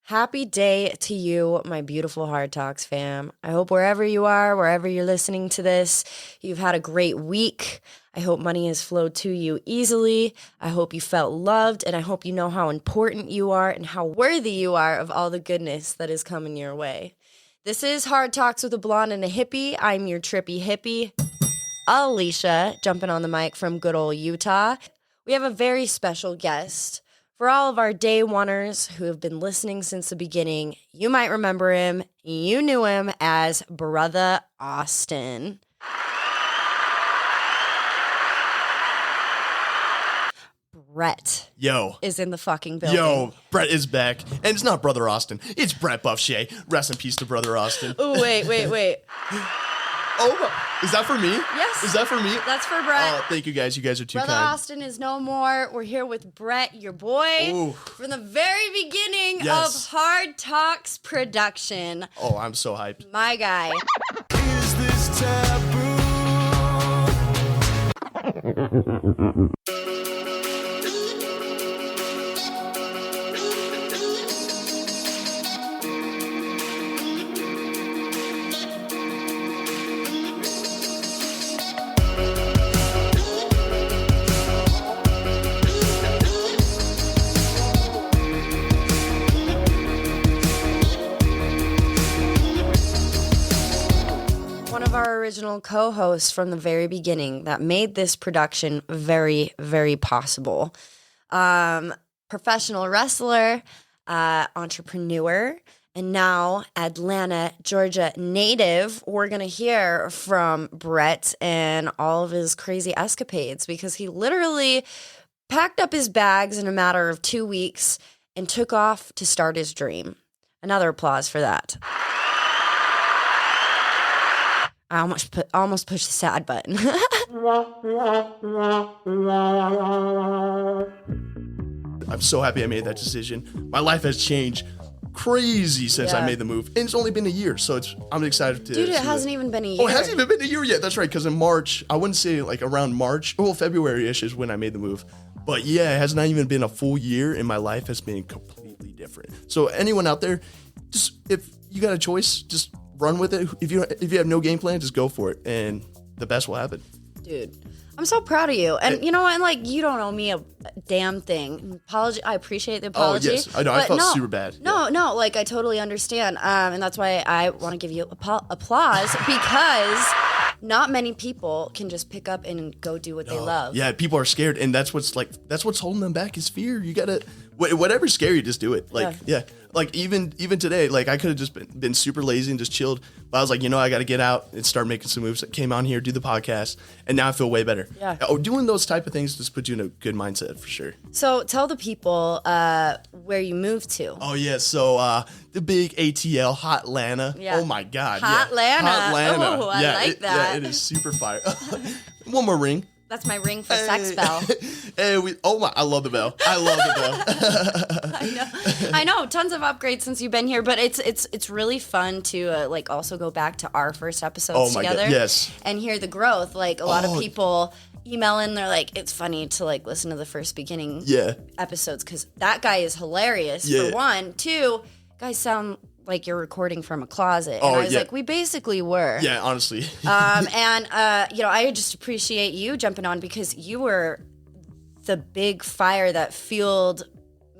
Happy day to you, my beautiful Hard Talks fam. I hope wherever you are, wherever you're listening to this, you've had a great week. I hope money has flowed to you easily. I hope you felt loved, and I hope you know how important you are and how worthy you are of all the goodness that is coming your way. This is Hard Talks with a Blonde and a Hippie. I'm your trippy hippie, Alicia, jumping on the mic from good old Utah. We have a very special guest. For all of our day oneers who have been listening since the beginning, you might remember him. You knew him as Brother Austin. Brett is in the fucking building. Yo, Brett is back. And it's not Brother Austin. It's Brett Buffshay. Rest in peace to Brother Austin. Oh, wait. Oh, is that for me? Yes. Is that for me? That's for Brett. Oh, thank you guys. You guys are too Brother kind. Austin is no more. We're here with Brett, your boy, Ooh. from the very beginning Yes. of Hard Talks production. Oh, I'm so hyped. My guy. Is this taboo? One of our original co-hosts from the very beginning that made this production very, very possible. Professional wrestler, entrepreneur, and now Atlanta, Georgia native. We're going to hear from Brett and all of his crazy escapades because he literally packed up his bags in a matter of 2 weeks and took off to start his dream. Another applause for that. I almost pushed the sad button. I'm so happy I made that decision. My life has changed crazy since I made the move. And it's only been a year, so I'm excited to Dude, it see hasn't even been a year. Oh, it hasn't even been a year yet. That's right, because in March, I wouldn't say like around March, well, February-ish is when I made the move. But yeah, it has not even been a full year, and my life has been completely different. So anyone out there, just if you got a choice, just run with it. If you have no game plan, just go for it, and the best will happen. Dude, I'm so proud of you. And you know what? And like, you don't owe me a damn thing. Apology. I appreciate the apology. Oh, yes. I know. I felt super bad. No, like, I totally understand. And that's why I want to give you applause because not many people can just pick up and go do what they love. Yeah, people are scared, and that's what's holding them back is fear. You gotta, whatever's scary, just do it. Like, yeah. Like even today, like I could have just been super lazy and just chilled. But I was like, I got to get out and start making some moves. I came on here, do the podcast, and now I feel way better. Yeah. Oh, doing those type of things just puts you in a good mindset for sure. So tell the people where you moved to. Oh yeah, so the big ATL Hawt-lanta. Yeah. Oh my God. Hawt-lanta. Hawt-lanta. Oh, I like that. Yeah, it is super fire. One more ring. That's my ring for sex bell. Hey, I love the bell. I know, tons of upgrades since you've been here, but it's really fun to like also go back to our first episodes together. God, yes. And hear the growth. Like a lot of people email in, they're like, it's funny to like listen to the first beginning episodes because that guy is hilarious for one. Two, guys sound like you're recording from a closet. And I was like, we basically were. Yeah, honestly. I just appreciate you jumping on because you were the big fire that fueled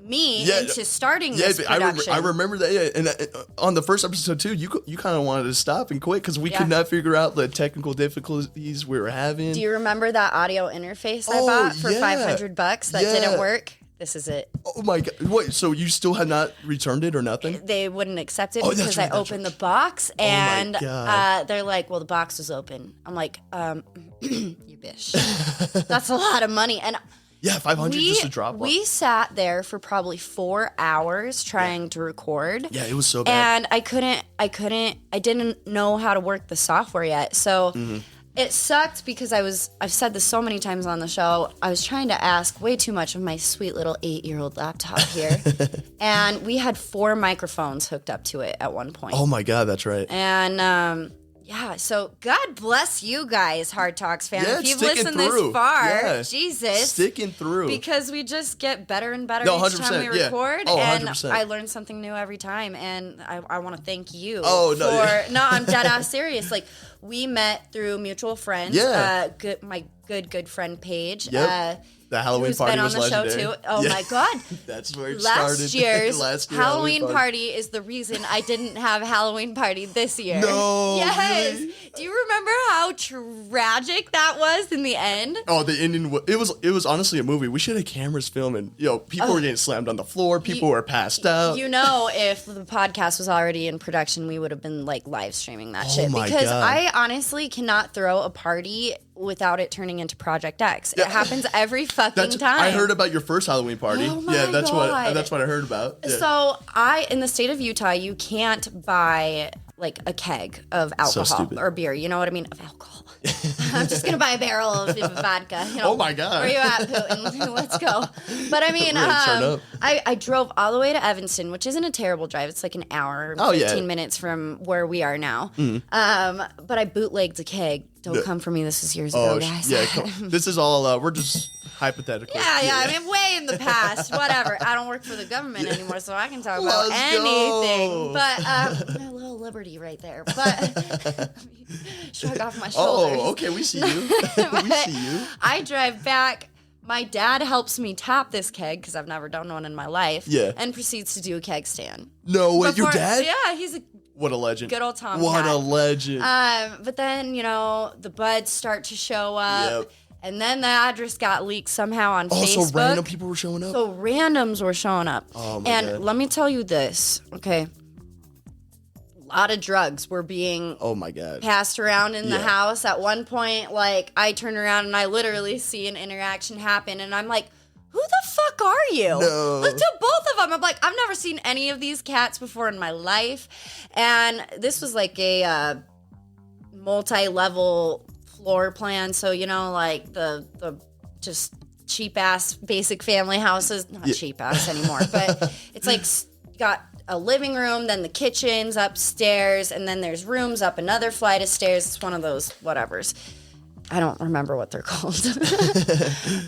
me into starting this production. I remember that. Yeah, and on the first episode too, you kind of wanted to stop and quit because we could not figure out the technical difficulties we were having. Do you remember that audio interface I bought for $500 that didn't work? This is it. Oh my God. What? So you still had not returned it or nothing? They wouldn't accept it because I opened the box and they're like, well, the box was open. I'm like, you bitch. That's a lot of money. And yeah, 500 just to drop one. We sat there for probably 4 hours trying to record. Yeah, it was so bad. And I didn't know how to work the software yet. So it sucked because I've said this so many times on the show. I was trying to ask way too much of my sweet little 8-year-old laptop here. And we had 4 microphones hooked up to it at one point. Oh my God, that's right. And Yeah, so God bless you guys, Hard Talks fans. Yeah, if you've sticking listened through. this far, Yeah. Jesus. Sticking through. Because we just get better and better No, each time 100%, we yeah. record. Oh, and 100%. I learn something new every time. And I want to thank you Oh, no, for... yeah. No, I'm dead ass serious. Like, we met through mutual friends. Yeah. My good friend Paige. Yep. The Halloween who's party been was on the show legendary. too. Oh Yeah. my God. That's where it Last started. year's Last year Halloween party is the reason I didn't have Halloween party this year. No, Yes. really? Do you remember how tragic that was in the end? Oh, the ending. It was honestly a movie. We should have cameras filming. People were getting slammed on the floor. People were passed out. You know, if the podcast was already in production, we would have been like live streaming that shit. my Because God. I honestly cannot throw a party without it turning into Project X. It happens every fucking time. I heard about your first Halloween party. Oh my yeah, that's God. what I heard about. Yeah. So in the state of Utah, you can't buy like a keg of alcohol stupid. or beer. You know what I mean? Of alcohol. I'm just gonna buy a barrel of vodka. You know, Oh my God. Where you at, Putin? Let's go. But I mean, Really turn up. I drove all the way to Evanston, which isn't a terrible drive. It's like an hour, Oh, 15 yeah. minutes from where we are now. Mm-hmm. But I bootlegged a keg. Don't come for me. This was years ago, guys. yeah. This is all. We're just hypothetical. Yeah. I mean, way in the past. Whatever. I don't work for the government anymore, so I can talk about Let's anything. go. But a little liberty right there. But shrug off my shoulders. Oh, okay. We see you. We see you. I drive back. My dad helps me tap this keg because I've never done one in my life. Yeah. And proceeds to do a keg stand. No way. Your Before- dad? Yeah, he's a What a legend. good old Tom What cat. a legend. But then, the buds start to show up. Yep. And then the address got leaked somehow on oh, Facebook. so random people were showing up. So randoms were showing up. Oh, my and God. let me tell you this, okay? A lot of drugs were being Oh my God. passed around in the Yeah. house. At one point, like, I turn around and I literally see an interaction happen. And I'm like, who the fuck are you? No. Look to both of them. I'm like, I've never seen any of these cats before in my life. And this was like a multi-level floor plan. So, like the just cheap ass basic family houses, not cheap ass anymore, but it's like got a living room, then the kitchen's upstairs, and then there's rooms up another flight of stairs. It's one of those whatevers. I don't remember what they're called.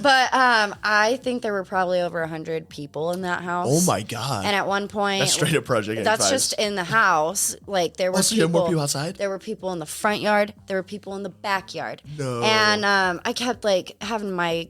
But I think there were probably over 100 people in that house. Oh my God. And at one point, That's straight up Project that's X vibes. just in the house. Like there were so you had more people outside? There were people in the front yard. There were people in the backyard. No. And I kept like having my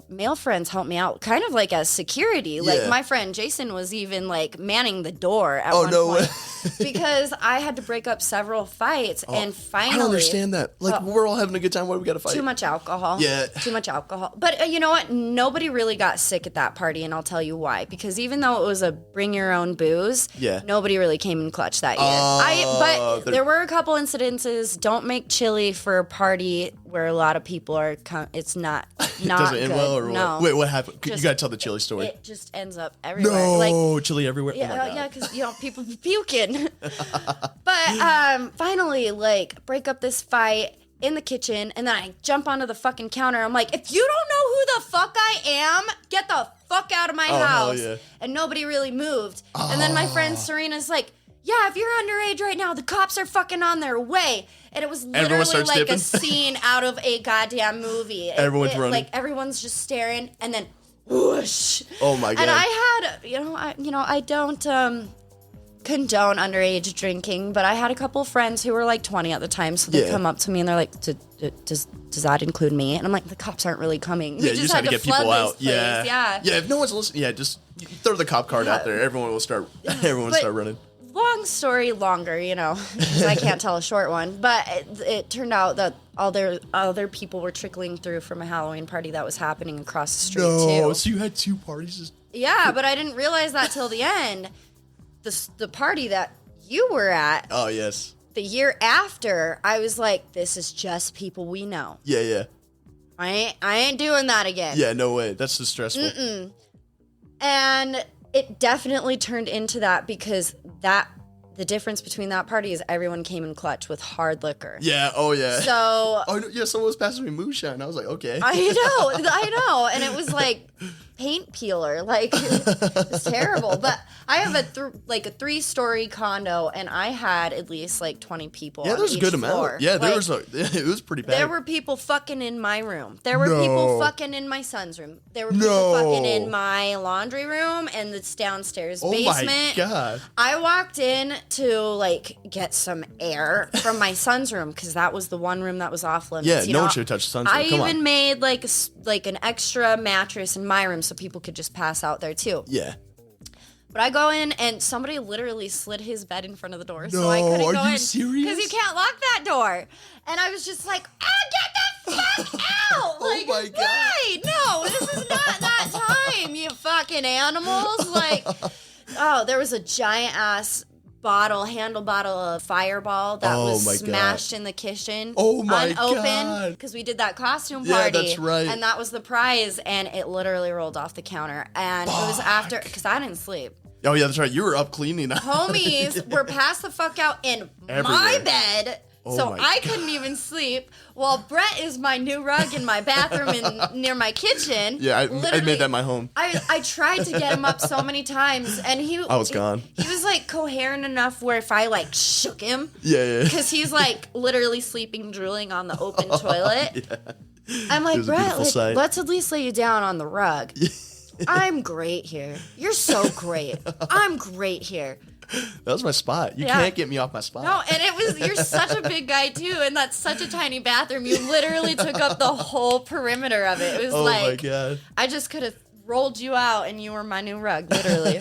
male friends help me out, kind of like as security. Like Yeah. my friend Jason was even like manning the door at Oh, one no point way. because I had to break up several fights. And finally, I don't understand that. Like, we're all having a good time. Why do we got to fight? too much alcohol. Yeah. Too much alcohol. But you know what? Nobody really got sick at that party, and I'll tell you why. Because even though it was a bring your own booze, Yeah. nobody really came in clutch that year. Oh, But there were a couple incidences. Don't make chili for a party where a lot of people are. It's not Does it end good. well or no. what? Wait, what happened? You Just- got to tell the chili story. It just ends up everywhere. No, Like, chili everywhere. Oh my yeah, God. yeah, because people be puking. But finally, like, break up this fight in the kitchen, and then I jump onto the fucking counter. I'm like, if you don't know who the fuck I am, get the fuck out of my hell house. yeah. And nobody really moved. And then my friend Serena's like, yeah, if you're underage right now, the cops are fucking on their way. And it was literally starts like dipping? a scene out of a goddamn movie. Everyone's running. Like everyone's just staring, and then whoosh. Oh my God. And I had, I don't condone underage drinking, but I had a couple friends who were like 20 at the time, so they Yeah. come up to me and they're like, "Does that include me?" And I'm like, "The cops aren't really coming. Yeah, you just had to get people flood out. this place." Yeah. Yeah, if no one's listening, just throw the cop card out there. Everyone will start But- running. Long story longer, 'cause I can't tell a short one. But it turned out that all their other people were trickling through from a Halloween party that was happening across the street No, too. so you had two parties? Yeah, but I didn't realize that till the end. The party that you were at, Oh, yes. the year after, I was like, this is just people we know. Yeah. I ain't doing that again. Yeah, no way. That's just stressful. And it definitely turned into that because the difference between that party is everyone came in clutch with hard liquor. Yeah, oh, yeah. So Oh, yeah, someone was passing me moonshine. I was like, okay. I know. And it was like paint peeler. Like, it's terrible. But I have a 3-story condo, and I had at least like 20 people. Yeah, on there's a each good floor. amount. Yeah, Like, it was pretty bad. there were people fucking in my room. There were No. people fucking in my son's room. There were people No. fucking in my laundry room and the downstairs basement. My God. I walked in to like get some air from my son's room because that was the one room that was off limits. Yeah, you no know? one should have touched the son's room. I Come even on. made like an extra mattress in my room so people could just pass out there too. Yeah. But I go in and somebody literally slid his bed in front of the door, so No, I couldn't are go you in serious? because you can't lock that door. And I was just like, get the fuck out! Like, my God. why? No, this is not that time, you fucking animals! Like, oh, there was a giant ass handle bottle of Fireball that Oh was my God. smashed in the kitchen. Oh my unopened, God. because we did that costume Yeah, party. that's right. And that was the prize, and it literally rolled off the counter. And it was after, because I didn't sleep. Oh yeah, that's right. You were up cleaning. Homies were passed the fuck out in my Everywhere. bed. Oh So my I God. couldn't even sleep. While Brett is my new rug in my bathroom and near my kitchen. Yeah, I Literally, made that my home. I tried to get him up so many times, and I was gone. He was like coherent enough where if I like shook him, Yeah. because he's like literally sleeping, drooling on the open toilet. I'm like, was a Brett, beautiful like, sight. let's at least lay you down on the rug. I'm great here. You're so great. I'm great here. That was my spot. You Yeah. can't get me off my spot. No, and you're such a big guy too, and that's such a tiny bathroom. You literally took up the whole perimeter of it. It was Oh like, my God. I just could have rolled you out and you were my new rug, literally.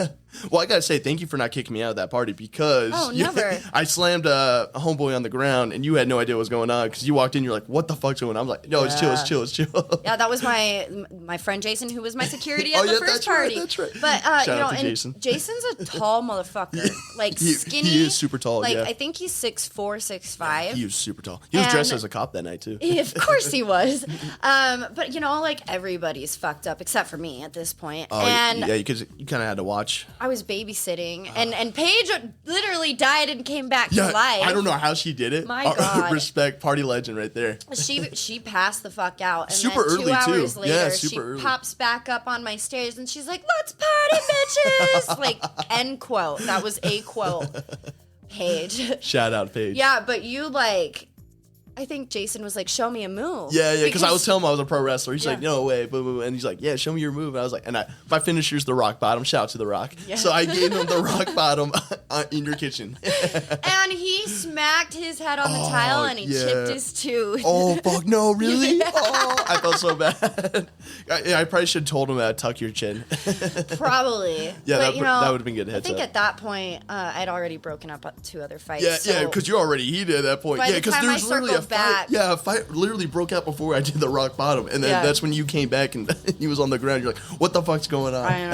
Well, I gotta say thank you for not kicking me out of that party because Oh, never. I slammed a homeboy on the ground and you had no idea what was going on because you walked in, you're like, "What the fuck's going on?" I'm like, "No, it's chill, it's chill, it's chill." Yeah, that was my friend Jason, who was my security at Oh, the yeah, first that's right, party. that's right. But Shout you know, out to and Jason. Jason's a tall motherfucker, like He skinny. is super tall, Like yeah. I think he's 6'4", 6'5". He was super tall. He was dressed And- as a cop that night too. Of course he was. But you know, like everybody's fucked up except for me at this point. Oh, And yeah, you kind of had to watch. I was babysitting, and Paige literally died and came back Yeah, to life. I don't know how she did it. My God. Respect, party legend right there. She passed the fuck out, and Super then 2 early, too. hours later, Yeah, she super early. pops back up on my stairs, and she's like, "Let's party, bitches!" Like, end quote. That was a quote. Paige. Shout out, Paige. Yeah, but you like. I think Jason was like, "Show me a move." Yeah, because I was telling him I was a pro wrestler. He's like, Yeah. "No way," boo, boo. And he's like, "Yeah, show me your move." And I was like, my finisher's the rock bottom. Shout out to the Rock. Yeah. So I gave him the rock bottom in your kitchen. And he smacked his head on the tile, and he yeah. chipped his tooth. Oh fuck no, really? Yeah. Oh, I felt so bad. I probably should have told him tuck your chin. Probably. Yeah, But, that would've been good I heads think up. at that point, I'd already broken up 2 other fights. Yeah, so yeah, because you're already heated at that point. By Yeah, the because time I there's literally a circled fight. back- Yeah, a fight literally broke out before I did the rock bottom, and then Yeah. that's when you came back and he was on the ground. You're like, "What the fuck's going on?" I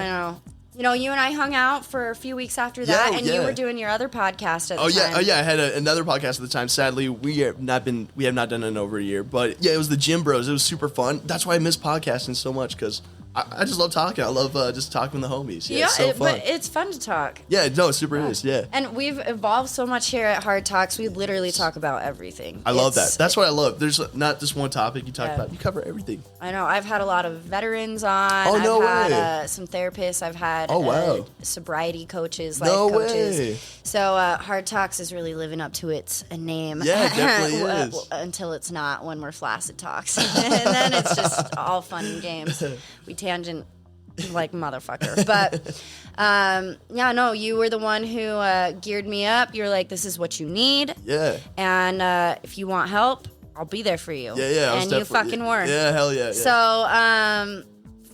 know. You know, you and I hung out for a few weeks after that, and you yeah. were doing your other podcast at the Oh yeah, time. I had another podcast at the time. Sadly, we have not done it in over a year. But yeah, it was the Gym Bros. It was super fun. That's why I miss podcasting so much because I just love talking. I love just talking with the homies. Yeah, it's so fun. but it's fun to talk. Yeah, no, it super is. Yeah. And we've evolved so much here at Hard Talks. We literally talk about everything. I love that. That's what I love. There's not just one topic you talk Yeah. about. You cover everything. I know. I've had a lot of veterans on. Oh, no I've way. had some therapists. I've had Oh, wow. sobriety coaches, life No coaches. way. So Hard Talks is really living up to its name. Yeah, it definitely is. Until it's not when we're Flaccid Talks. And then it's just all fun and games. We tangent like motherfucker. But yeah, no, you were the one who geared me up. You're like, this is what you need. Yeah. And if you want help, I'll be there for you. Yeah. I was And you definitely- fucking were. Yeah, hell yeah. So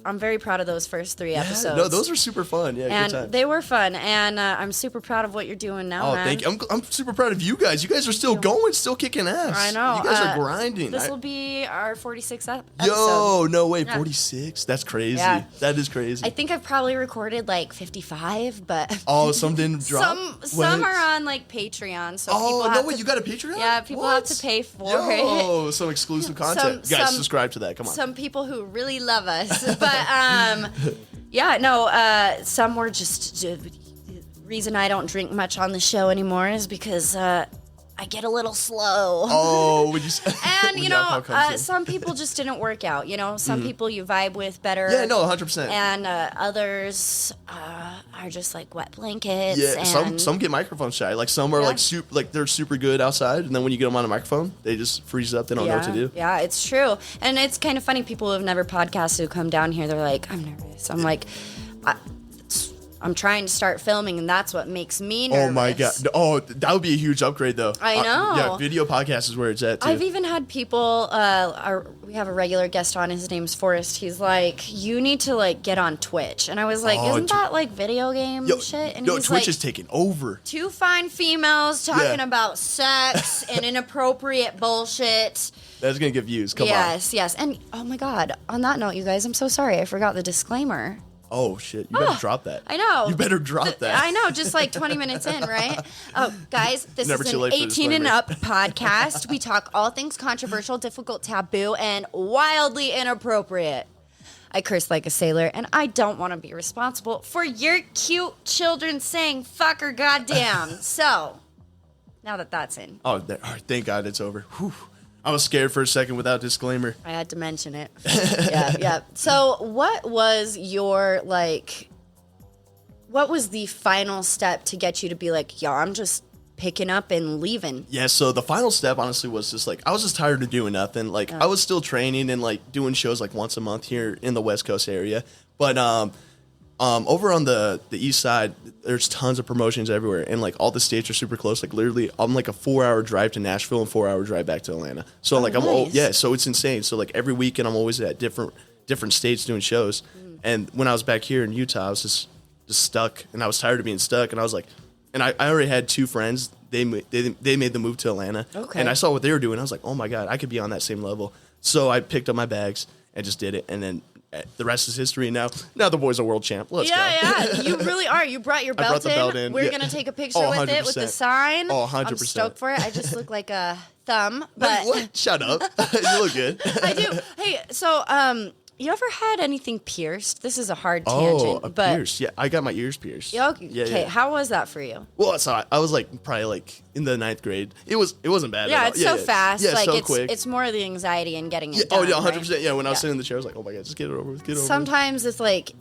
I'm very proud of those first 3 episodes. No, those were super fun. Yeah, good and time. they were fun. And I'm super proud of what you're doing now, Oh, man. thank you. I'm super proud of you guys. You guys are still going, still kicking ass. I know. You guys are grinding. This will be our 46th episode. Yo, no way, Yeah. 46? That's crazy. Yeah. That is crazy. I think I've probably recorded like 55, but Oh, some didn't drop? some What? are on like Patreon. So Oh, people no have way, to, you got a Patreon? Yeah, people have to pay for it. Yo, some exclusive content. You guys, subscribe to that. Come on. Some people who really love us, but yeah, no, some were just reason I don't drink much on the show anymore is because I I get a little slow. Oh, would you? And, when you the alcohol know, comes in. some people just didn't work out. You know, some people you vibe with better. Yeah, no, 100%. And others are just like wet blankets. Yeah, and some get microphone shy. Like some are like they're super good outside, and then when you get them on a microphone, they just freeze up. They don't know what to do. Yeah, it's true. And it's kind of funny. People who have never podcasted who come down here, they're like, I'm nervous. I'm like, I'm trying to start filming, and that's what makes me nervous. Oh my god! Oh, that would be a huge upgrade, though. I know. Yeah, video podcast is where it's at too. I've even had people. We have a regular guest on. His name's Forrest. He's like, you need to like get on Twitch, and I was like, isn't that like video game shit? And he's Twitch like, is taking over. Two fine females talking about sex and inappropriate bullshit. That's gonna get views. Come on. Yes. And oh my god. On that note, you guys, I'm so sorry. I forgot the disclaimer. Oh shit! You better drop that. I know. You better drop that. I know, just like 20 minutes in, right? Oh, guys, this Never is too an late for 18 and disclaimers. up podcast. We talk all things controversial, difficult, taboo, and wildly inappropriate. I curse like a sailor, and I don't want to be responsible for your cute children saying fuck or goddamn. So, now that that's in, Oh, all right, thank God it's over. Whew. I was scared for a second without disclaimer. I had to mention it. Yeah. So, what was your, like, what was the final step to get you to be like, yo, I'm just picking up and leaving? Yeah, so the final step, honestly, was just like, I was just tired of doing nothing. Like, I was still training and, like, doing shows, like, once a month here in the West Coast area. But, over on the east side, there's tons of promotions everywhere, and like all the states are super close. Like literally, I'm like a 4-hour drive to Nashville and 4-hour drive back to Atlanta. So like nice. so it's insane. So like every weekend, I'm always at different states doing shows. And when I was back here in Utah, I was just stuck, and I was tired of being stuck. And I was like, and I already had 2 friends. They made the move to Atlanta, and I saw what they were doing. I was like, oh my god, I could be on that same level. So I picked up my bags and just did it, and then. The rest is history now. Now the boy's a world champ. Let's go. Yeah, you really are. You brought your belt, brought the belt in. We're Yeah. going to take a picture Oh, with it, with the 100%. sign. Oh, 100%. I'm stoked for it. I just look like a thumb, but What? Shut up. You look good. I do. Hey, so, you ever had anything pierced? This is a hard Oh, tangent, a but pierce. Yeah, I got my ears pierced. Okay, Yeah. how was that for you? Well, so I was like probably like in the 9th grade. It wasn't bad. Yeah, at all. it's so fast. Yeah, like so it's quick. it's more the anxiety and getting it Yeah, done. oh yeah, 100%. Right? Yeah, when I was sitting in the chair, I was like, oh my god, just get it over with. Get it over with. Sometimes it's like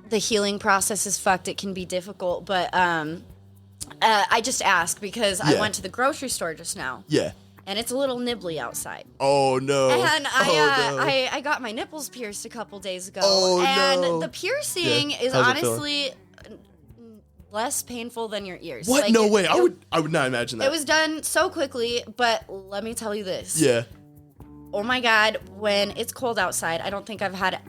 the healing process is fucked. It can be difficult, but I just ask because I Yeah. went to the grocery store just now. Yeah. And it's a little nibbly outside. Oh no. And Oh, no. I got my nipples pierced a couple days ago. Oh, and no. the piercing is How's it feel? honestly less painful than your ears. What? Like, No way. I would not imagine that. It was done so quickly, but let me tell you this. Yeah. Oh my God, when it's cold outside, I don't think I've had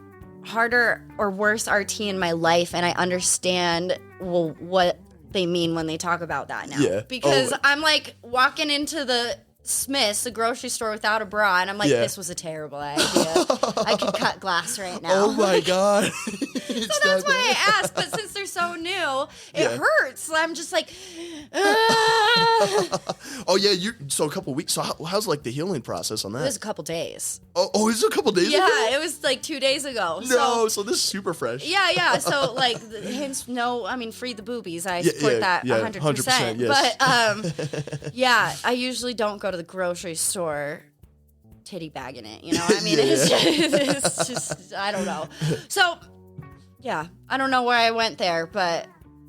harder or worse RT in my life, and I understand what they mean when they talk about that now. Yeah. Because Oh. I'm like walking into the Smith's, the grocery store, without a bra, and I'm like, Yeah. this was a terrible idea. I could cut glass right now. Oh my god. So that's why I asked, but since they're so new, it Yeah. hurts. So I'm just like, ah. Oh yeah, so a couple weeks. So how's like the healing process on It was that? a couple days. Oh, it was a couple days ago. Yeah, it was like 2 days ago. No, so this is super fresh. Yeah. So, like, hence, free the boobies. I Yeah, support yeah, that yeah, 100%. 100%, yes. But, yeah, I usually don't go to the grocery store titty bagging it, you know? I mean, Yeah, it's just, I don't know. So, yeah, I don't know where I went there, but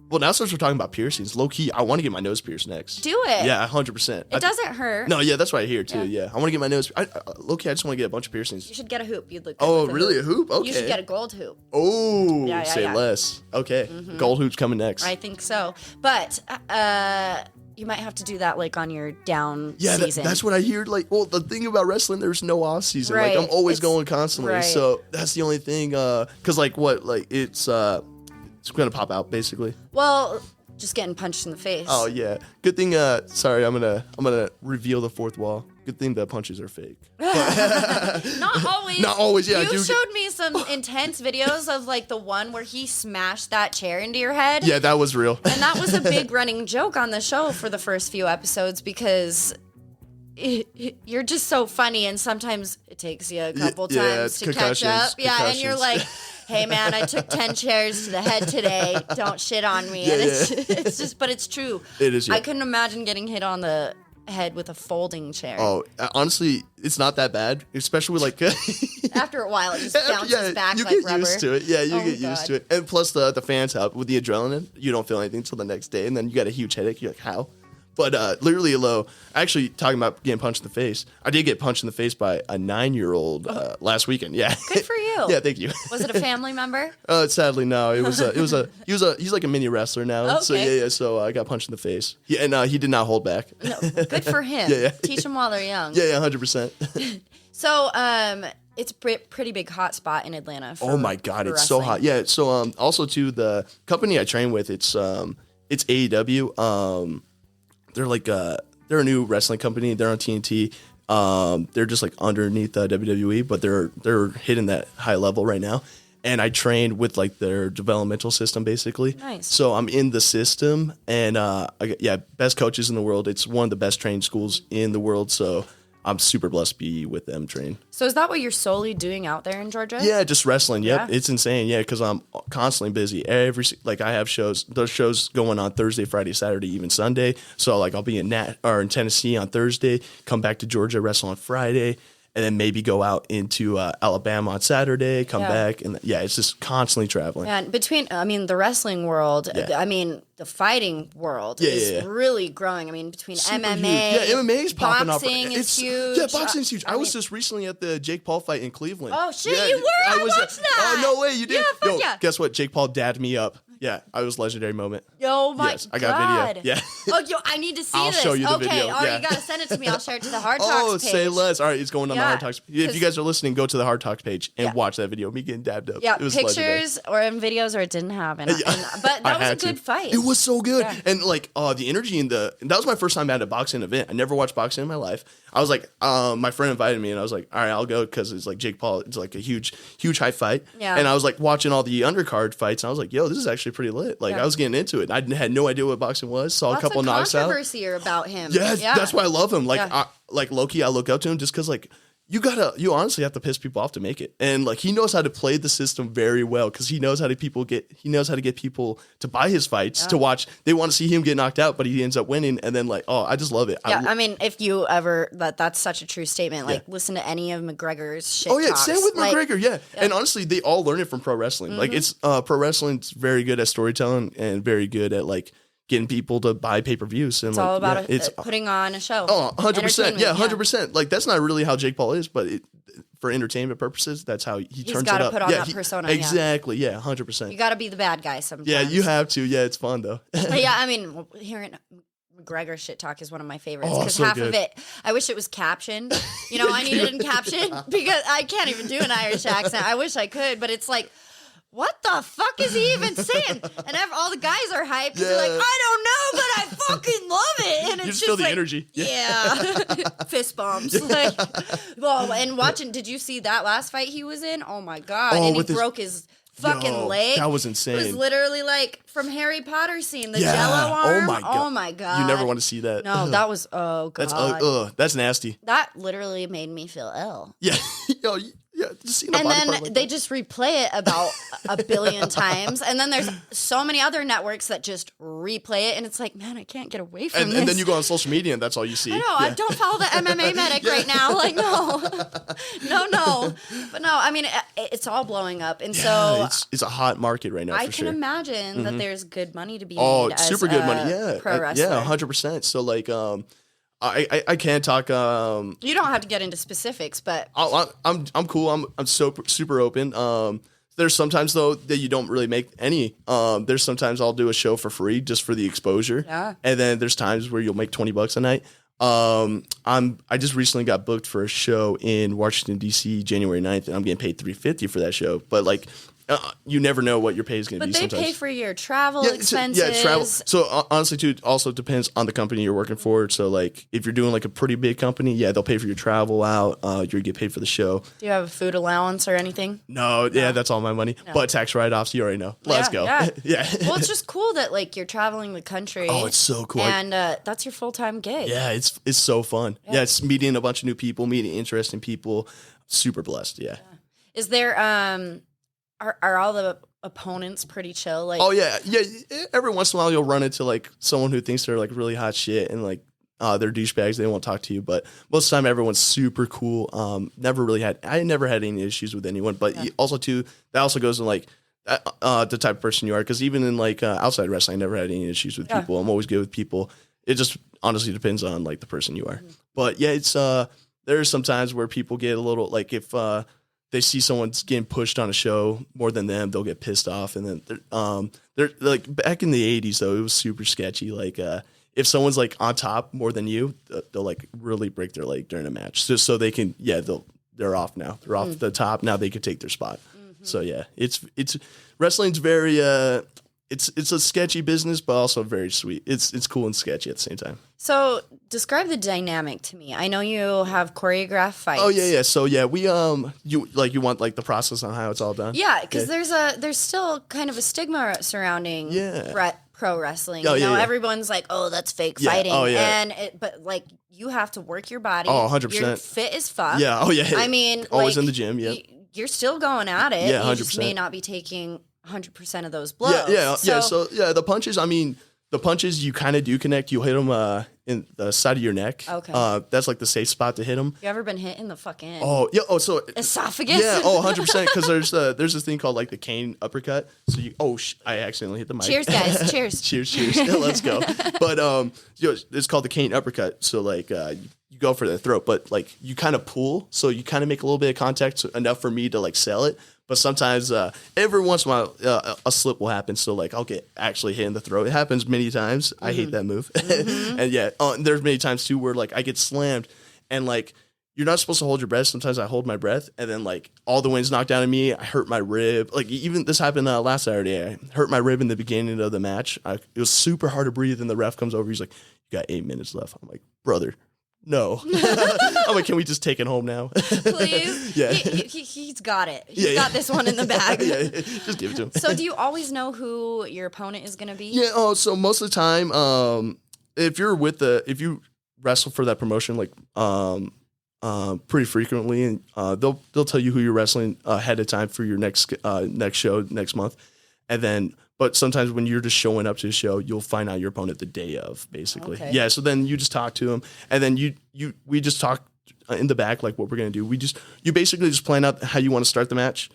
Well, now since we're talking about piercings, low key, I want to get my nose pierced next. do it. Yeah, 100%. It doesn't hurt. No, yeah, that's what I hear too. Yeah. Yeah, I want to get my nose. Low key, I just want to get a bunch of piercings. You should get a hoop. You'd look good Oh, with really? A hoop? Okay. You should get a gold hoop. Oh, Yeah, say yeah. less. Okay, gold hoops coming next. I think so. But, you might have to do that, like, on your down Yeah, season. that's what I hear. Like, well, the thing about wrestling, there's no off season. Right. Like, I'm always It's- going constantly. right. So that's the only thing. Cause like what, like it's gonna pop out basically. Well, just getting punched in the face. Oh yeah. Good thing. Sorry, I'm gonna reveal the fourth wall. Good thing the punches are fake. Not always. Not always, yeah, I You do get- showed me some intense videos of like the one where he smashed that chair into your head. Yeah, that was real. And that was a big running joke on the show for the first few episodes because you're just so funny, and sometimes it takes you a couple yeah, times it's to catch up. concussions, Yeah, and you're like, hey man, I took 10 chairs to the head today. Don't shit on me. Yeah, and it's just, but it's true. It is, yeah. I couldn't imagine getting hit on the head with a folding chair. Oh, honestly, it's not that bad, especially with like. After a while, it just bounces back you like get rubber. used to it. Yeah, you Oh, get used God. to it. And plus the fans help with the adrenaline. You don't feel anything until the next day, and then you got a huge headache. You're like, how? But literally, actually talking about getting punched in the face, I did get punched in the face by a 9-year-old last weekend. Yeah. Good for you. Yeah, thank you. Was it a family member? Sadly, no. He's like a mini wrestler now. So Okay. yeah. So I got punched in the face. He did not hold back. No, good for him. Yeah. Teach them while they're young. Yeah, 100%. So, it's a pretty big hot spot in Atlanta. Oh my God, for it's so wrestling. hot. Yeah. So also to the company I train with, it's AEW. They're a new wrestling company. They're on TNT. They're just like underneath WWE, but they're hitting that high level right now. And I trained with like their developmental system basically. Nice. So I'm in the system, and best coaches in the world. It's one of the best trained schools in the world. So I'm super blessed to be with them trained. So is that what you're solely doing out there in Georgia? Yeah, just wrestling. Yep, Yeah. it's insane. Yeah, because I'm constantly busy. I have shows. Those shows going on Thursday, Friday, Saturday, even Sunday. So like I'll be in Tennessee on Thursday, come back to Georgia, wrestle on Friday, and then maybe go out into Alabama on Saturday, come back, and it's just constantly traveling. And the wrestling world, Yeah. the fighting world Yeah, is yeah. really growing. I mean, between Super MMA, huge. Yeah, MMA is popping up. boxing is huge. Yeah, boxing's huge. I was just recently at the Jake Paul fight in Cleveland. Oh, shit, Yeah, you were? I was. watched that. Oh, no way, you did? Yeah, fuck yeah. Guess what? Jake Paul dadded me up. Yeah, I was legendary moment. Oh my Yes, I got video. Yeah. I need to see I'll this. show you the okay, video. all right, Yeah. you gotta send it to me. I'll share it to the Hard Talks Oh, page. say less. All right, it's going on the Yeah, Hard Talks. If 'cause- you guys are listening, go to the Hard Talks page and Yeah. watch that video. Me getting dabbed up. Yeah, It was legendary. pictures or in videos, or it didn't have. But I that was a had good to. fight. It was so good. Yeah. And like the energy that was my first time at a boxing event. I never watched boxing in my life. I was like, my friend invited me and I was like, all right, I'll go because it's like Jake Paul. It's like a huge high fight. Yeah. And I was like watching all the undercard fights and I was like, yo, this is actually pretty lit. Like Yeah. I was getting into it. I had no idea what boxing was. Saw Lots a couple of knocks out. controversy about him. Yeah, that's why I love him. Like, Yeah. low-key, I look up to him just because, like, you honestly have to piss people off to make it. And, like, he knows how to play the system very well because he knows how to get people to buy his fights, to watch. They want to see him get knocked out, but he ends up winning. And then, like, I just love it. Yeah, I mean, if you ever that's such a true statement. Like, listen to any of McGregor's shit. Oh yeah, talks. same with Like, McGregor. Yeah. And honestly, they all learn it from pro wrestling. Like it's pro wrestling's very good at storytelling and very good at like getting people to buy pay-per-views. And It's like, all about it's putting on a show. oh 100%. Yeah, Entertainment, 100%. Like that's not really how Jake Paul is, but for entertainment purposes, that's how he turns it gotta up. put on that persona, yeah. Exactly. Yeah, 100%. You got to be the bad guy sometimes. Yeah, you have to. Yeah, it's fun though. But yeah, I mean, hearing McGregor shit talk is one of my favorites Oh, because so half good. of it, I wish it was captioned. You know, I need it in caption because I can't even do an Irish accent. I wish I could, but it's like, what the fuck is he even saying? And all the guys are hyped. Yeah. They're like, I don't know, but I fucking love it. And You it's just feel the like, energy. Yeah. Fist bumps. Like, well, and watching, did you see that last fight he was in? Oh my God. Oh, And he with his- broke his fucking Yo, leg. that was It was insane. literally like from Harry Potter scene, the Yeah. Jello arm. Oh my God. Oh my God. You never want to see that. No, that was God. That's nasty. That literally made me feel ill. Yeah. Yo, yeah, just seeing a And body then part like they that. just replay it about a billion times. And then there's so many other networks that just replay it. And it's like, man, I can't get away from this. And then you go on social media and that's all you see. I know. I don't follow the MMA medic right now. Like, no. no. But no, I mean, it's all blowing up. And so it's a hot market right now I for can sure. imagine that there's good money to be Oh, made as super good a money. Yeah. pro wrestler. Yeah, 100%. So like I can't talk You don't have to get into specifics, but I'm cool. I'm so super open. There's sometimes though that you don't really make any. There's sometimes I'll do a show for free just for the exposure. Yeah. And then there's times where you'll make $20 a night. I just recently got booked for a show in Washington D.C. January 9th, and I'm getting paid $350 for that show. But like, you never know what your pay is going to be. they Sometimes pay for your travel yeah, expenses. yeah, travel. So honestly, too, it also depends on the company you're working for. So like, if you're doing like a pretty big company, yeah, they'll pay for your travel out. You get paid for the show. Do you have a food allowance or anything? No, yeah, that's all my money. But tax write-offs, you already know. Let's go. Yeah. Yeah. Well, it's just cool that like you're traveling the country. Oh, it's so cool. And that's your full-time gig. Yeah, it's so fun. Yeah, it's meeting a bunch of new people, meeting interesting people. Super blessed. Yeah. Is there are all the opponents pretty chill? Like, Oh yeah. Every once in a while, you'll run into like someone who thinks they're like really hot shit, and like they're douchebags. They won't talk to you. But most of the time, everyone's super cool. I never had any issues with anyone. But also too, that also goes in like the type of person you are. Because even in like outside wrestling, I never had any issues with people. I'm always good with people. It just honestly depends on like the person you are. Mm-hmm. But yeah, it's there's some times where people get a little like if they see someone's getting pushed on a show more than them, they'll get pissed off. And then they're like back in the 80s though, it was super sketchy. Like if someone's like on top more than you, they'll like really break their leg during a match just so they can they're off now. They're off the top now. They can take their spot. Mm-hmm. So yeah, it's wrestling's very it's a sketchy business, but also very sweet. It's cool and sketchy at the same time. So describe the dynamic to me. I know you have choreographed fights. Oh yeah. So yeah, we you want like the process on how it's all done. Yeah, because there's still kind of a stigma surrounding pro wrestling. Oh, everyone's like, oh, that's fake fighting. Oh, yeah. But like you have to work your body. Oh, 100%. You're fit as fuck. Yeah. Oh yeah. I mean, always like, in the gym. Yeah. You're still going at it. Yeah, 100%. You just may not be taking 100% of those blows. So the punches, I mean, the punches you kind of do connect. You hit them in the side of your neck. Okay. That's like the safe spot to hit them. You ever been hit in the fucking so esophagus? Yeah, 100%. Because there's this thing called like the cane uppercut. So I accidentally hit the mic. Cheers, guys. Cheers. cheers. Yeah, let's go. But it's called the cane uppercut. So like you go for the throat, but like you kind of pull, so you kind of make a little bit of contact, enough for me to like sell it. But sometimes, every once in a while, a slip will happen. So, like, I'll get actually hit in the throat. It happens many times. I hate that move. And yeah, there's many times too where like I get slammed, and like you're not supposed to hold your breath. Sometimes I hold my breath, and then like all the wind's knocked out of me. I hurt my rib. Like even this happened last Saturday. I hurt my rib in the beginning of the match. It was super hard to breathe, and the ref comes over. He's like, "You got 8 minutes left." I'm like, "Brother, no." I'm like, can we just take it home now? Please. Yeah. He's got it. He's got this one in the bag. Yeah, just give it to him. So do you always know who your opponent is going to be? Yeah. So most of the time, if you wrestle for that promotion, like, pretty frequently, and they'll tell you who you're wrestling ahead of time for your next show next month. And then, but sometimes when you're just showing up to the show, you'll find out your opponent the day of, basically. Okay. Yeah. So then you just talk to them, and then we just talk in the back, like what we're going to do. You basically just plan out how you want to start the match,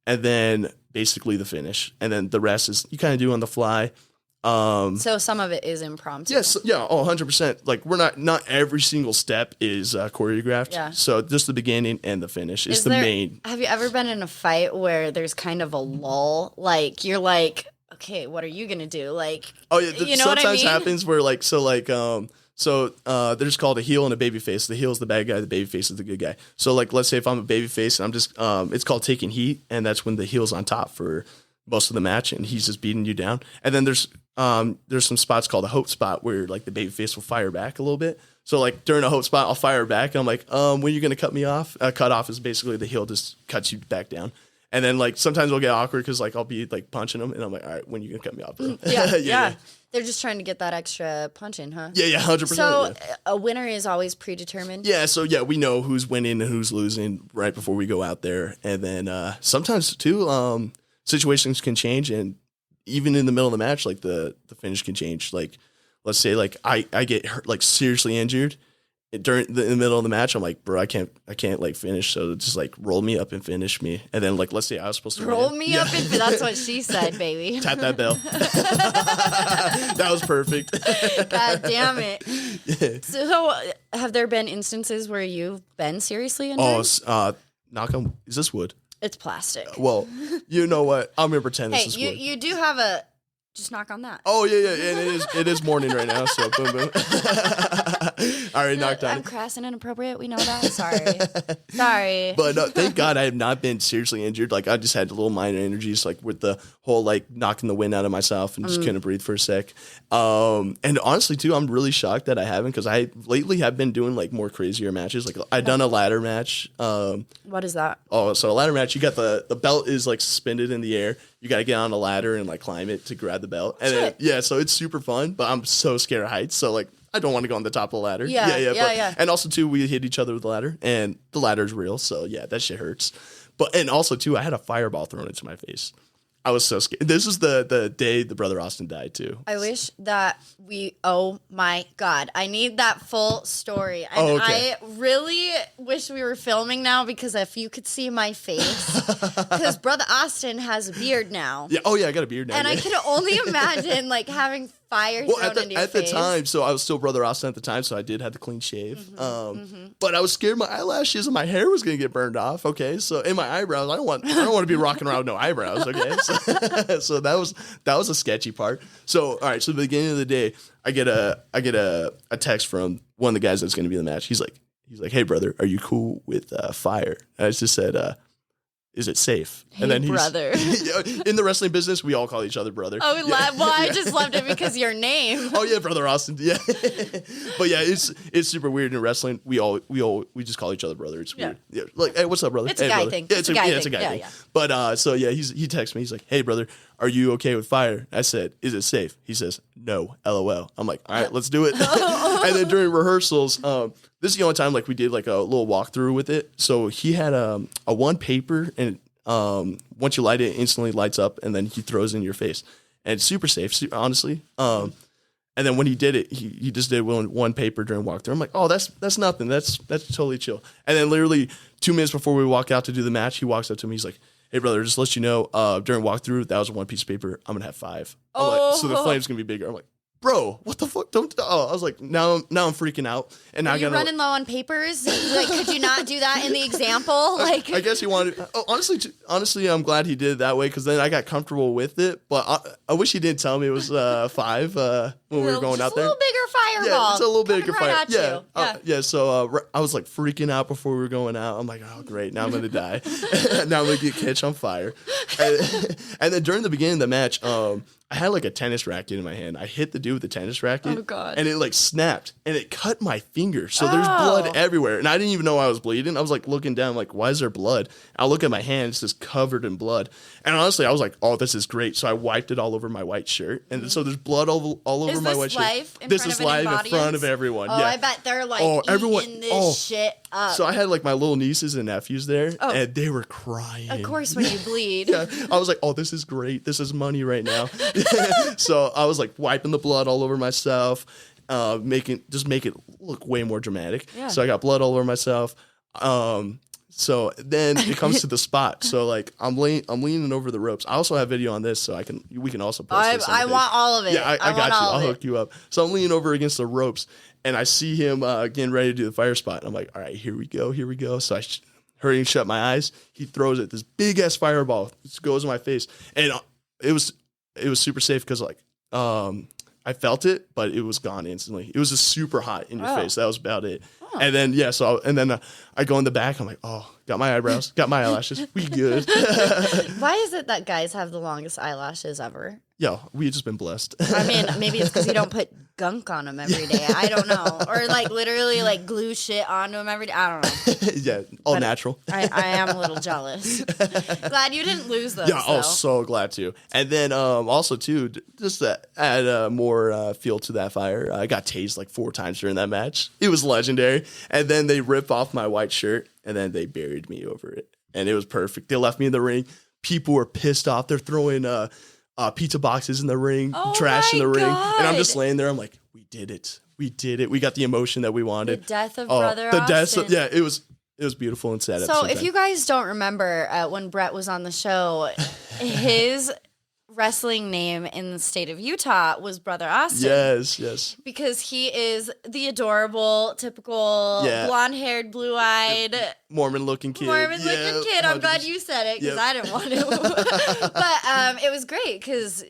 and then basically the finish. And then the rest is you kind of do on the fly. So some of it is impromptu. Yes. Yeah. 100%. Like we're not every single step is choreographed. Yeah. So just the beginning and the finish is the main. Have you ever been in a fight where there's kind of a lull? Like you're like, okay, what are you going to do? Like, oh yeah. You know sometimes what I mean? Happens where like, they're just called a heel and a baby face. The heel is the bad guy. The baby face is the good guy. So like, let's say if I'm a baby face and I'm just, it's called taking heat. And that's when the heel's on top for most of the match and he's just beating you down. And then there's some spots called a hope spot where like the baby face will fire back a little bit. So like during a hope spot, I'll fire back. And I'm like, when are you going to cut me off? Cut off is basically the heel just cuts you back down. And then like sometimes we'll get awkward because like I'll be like punching them and I'm like, all right, when are you going to cut me off, bro? Yeah. They're just trying to get that extra punch in, huh? Yeah, 100%. So a winner is always predetermined? Yeah, so yeah, we know who's winning and who's losing right before we go out there. And then sometimes too, situations can change, and even in the middle of the match, like the finish can change. Like let's say like I get hurt, like seriously injured in the middle of the match. I'm like, bro, I can't like finish. So just like roll me up and finish me. And then like let's say I was supposed to roll me up and that's what she said, baby. Tap that bell. That was perfect. God damn it. Yeah. So have there been instances where you've been seriously injured? Knock on, is this wood? It's plastic. Well, you know what? I'm gonna pretend this is wood. You do have a. Just knock on that. Oh yeah, and it is morning right now, so boom boom. I already knocked on. I'm crass and inappropriate. We know that. Sorry. But thank God I have not been seriously injured. Like I just had little minor injuries, like with the whole like knocking the wind out of myself and just couldn't breathe for a sec. And honestly too, I'm really shocked that I haven't, because I lately have been doing like more crazier matches. Like I've done a ladder match. What is that? Oh, so a ladder match, you got the belt is like suspended in the air. You got to get on a ladder and like climb it to grab the belt. And then, so it's super fun, but I'm so scared of heights. So like, I don't want to go on the top of the ladder. Yeah. And also too, we hit each other with the ladder, and the ladder's real. So yeah, that shit hurts. And also too, I had a fireball thrown into my face. I was so scared. This is the day the brother Austin died too. I wish that oh my God, I need that full story. And Okay. I really wish we were filming now, because if you could see my face, because Brother Austin has a beard now. Yeah. Oh yeah, I got a beard now. And I yeah. can only imagine like having fire Well, thrown into your at the face. time, so I was still brother Austin at the time, so I did have the clean shave. But I was scared my eyelashes and my hair was gonna get burned off. Okay, so in my eyebrows, I don't want to be rocking around with no eyebrows. Okay, so that was a sketchy part. So all right, so at the beginning of the day, I get a text from one of the guys that's gonna be in the match. He's like, hey brother, are you cool with fire? And I just said, is it safe? Hey, brother. In the wrestling business, we all call each other brother. Oh, well, I just loved it because your name. Oh yeah, brother Austin. Yeah, but yeah, it's super weird in wrestling. We just call each other brother. It's weird. Yeah, like hey, what's up, brother? It's a hey, guy brother. thing. Yeah, It's a guy it's a thing. guy Yeah, thing. yeah. But so yeah, he texts me. He's like, hey brother, are you okay with fire? I said, is it safe? He says, no. LOL. I'm like, all right, let's do it. And then during rehearsals, this is the only time like we did like a little walkthrough with it. So he had a one paper, and once you light it, it instantly lights up, and then he throws it in your face, and it's super safe, honestly. And then when he did it, he just did one paper during walkthrough. I'm like, oh, that's nothing. That's totally chill. And then literally 2 minutes before we walk out to do the match, he walks up to me. He's like, hey brother, just to let you know, during walkthrough, that was one piece of paper. I'm gonna have 5. I'm like, so the flame's gonna be bigger. I'm like, bro, what the fuck? Don't. Oh, I was like, now I'm freaking out, and now Are you running low on papers? Like, could you not do that in the example? Like, I guess he wanted. Oh, honestly, I'm glad he did it that way, because then I got comfortable with it. But I wish he didn't tell me it was 5 when we were going out there. A little bigger fireball. Yeah, it's a little bigger Coming right fire. at you. Yeah. So I was like freaking out before we were going out. I'm like, oh great, now I'm gonna die. Now I'm gonna get catch on fire. And then during the beginning of the match, I had like a tennis racket in my hand. I hit the dude with the tennis racket. Oh, God. And it like snapped and it cut my finger. So there's blood everywhere. And I didn't even know I was bleeding. I was like looking down, like, why is there blood? I look at my hand, it's just covered in blood. And honestly, I was like, oh, this is great. So I wiped it all over my white shirt. And so there's blood all over my white shirt. This is live in front of everyone. Oh, yeah. I bet they're like eating this shit up. So I had like my little nieces and nephews there, and they were crying. Of course, when you bleed. Yeah, I was like, oh, this is great. This is money right now. So I was like wiping the blood all over myself, make it look way more dramatic. Yeah. So I got blood all over myself. So then it comes to the spot. So like I'm leaning over the ropes. I also have video on this, so we can also post this. I want all of it. Yeah, I got you. I'll hook you up. So I'm leaning over against the ropes, and I see him getting ready to do the fire spot. And I'm like, all right, here we go. So I hurry and shut my eyes. He throws it. This big ass fireball goes in my face, and it was super safe because like I felt it, but it was gone instantly. It was just super hot in your face. That was about it. And then I go in the back. I'm like, oh, got my eyebrows, got my eyelashes. We good. Why is it that guys have the longest eyelashes ever? Yo, we've just been blessed. I mean, maybe it's because you don't put gunk on them every day. I don't know. Or like literally like glue shit onto them every day. I don't know. Yeah, all natural. I am a little jealous. Glad you didn't lose those. Yeah, oh, so glad to. And then also too, just to add more fuel to that fire, I got tased like 4 times during that match. It was legendary. And then they rip off my white shirt, and then they buried me over it, and it was perfect. They left me in the ring. People were pissed off. They're throwing pizza boxes in the ring, trash in the ring, and I'm just laying there. I'm like, we did it. We got the emotion that we wanted. The death of Brother Austin. Yeah, it was beautiful and sad. So if you guys don't remember when Brett was on the show, his wrestling name in the state of Utah was Brother Austin. Yes. Because he is the adorable, typical, blonde-haired, blue-eyed, Mormon-looking kid. I'm glad you said it because I didn't want to. But it was great because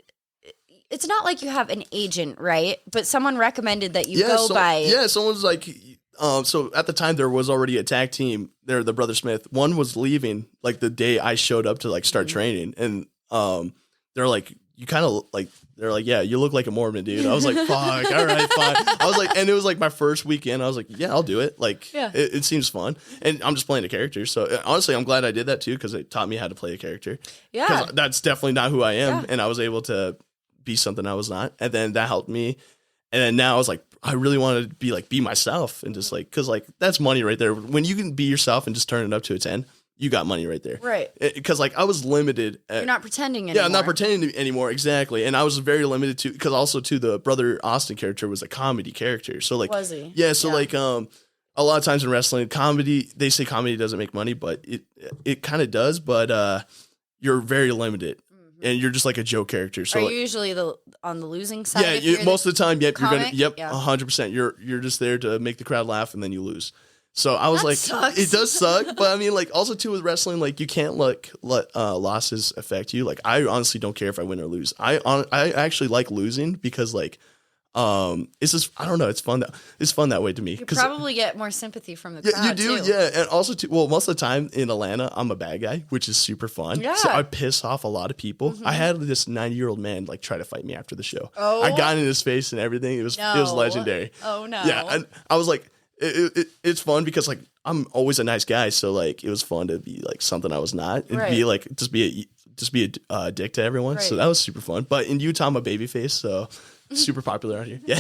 it's not like you have an agent, right? But someone recommended that you go by. Yeah, someone's like, so at the time there was already a tag team. They're the Brother Smith. One was leaving like the day I showed up to like start training, and they're like, you kind of like, they're like, yeah, you look like a Mormon, dude. I was like, fuck, all right, fine. I was like, and it was like my first weekend. I was like, yeah, I'll do it. Like, it seems fun. And I'm just playing a character. So honestly, I'm glad I did that too, because it taught me how to play a character. Yeah. Because that's definitely not who I am. Yeah. And I was able to be something I was not. And then that helped me. And then now I was like, I really wanted to be myself and just like, because like that's money right there. When you can be yourself and just turn it up to a 10, you got money right there. Right. Because like I was limited. You're not pretending anymore. Yeah, I'm not pretending anymore. Exactly. And I was very limited to, because also too, the Brother Austin character was a comedy character. So like, was he? Yeah. So like, a lot of times in wrestling, comedy, they say comedy doesn't make money, but it kind of does. But you're very limited, and you're just like a joke character. So are you like, usually on the losing side? yeah, most of the time, yep, you're gonna, comic? yep, Yeah. 100%. You're just there to make the crowd laugh, and then you lose. So I was That like, sucks. it does suck, but I mean, like, also too with wrestling, like, you can't let losses affect you. Like, I honestly don't care if I win or lose. I actually like losing because, like, it's just, I don't know, it's fun that way to me. You probably get more sympathy from the crowd. Yeah, you do, too. yeah, and also too, well, most of the time in Atlanta, I'm a bad guy, which is super fun. Yeah. So I piss off a lot of people. I had this 90-year-old man like try to fight me after the show. Oh. I got in his face and everything. It was legendary. Oh no. Yeah, and I was like, it's fun because like I'm always a nice guy, so like it was fun to be like something I was not, and be like just be a dick to everyone. So that was super fun. But in Utah, I'm a babyface, so super popular out here. Yeah,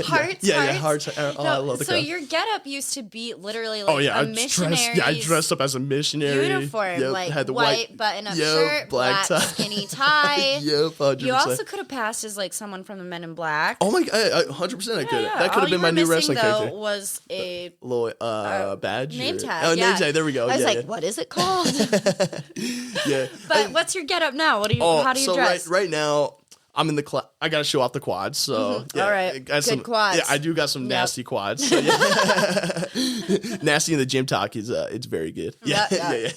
Hearts. hearts. Oh, I love the so crowd. your getup used to be literally like a I missionary. dressed up as a missionary. Uniform, Yep, like had the white button-up shirt, black tie. skinny tie. Yep, 100%. You also could have passed as like someone from the Men in Black. Oh my god, 100% I could. Yeah. That could All have you been my were new missing, wrestling though, character. was a Little badge, name or- tag. Oh, yeah. name tag. There we go. I was yeah, like, yeah. what is it called? Yeah. But what's your getup now? What do you? How do you so dress? right now, I'm in the I got to show off the quads. So yeah, All right. I got Good quads. Yeah, I do got some nasty quads. So, yeah. Nasty in the gym talk is it's very good. Yeah, Yeah.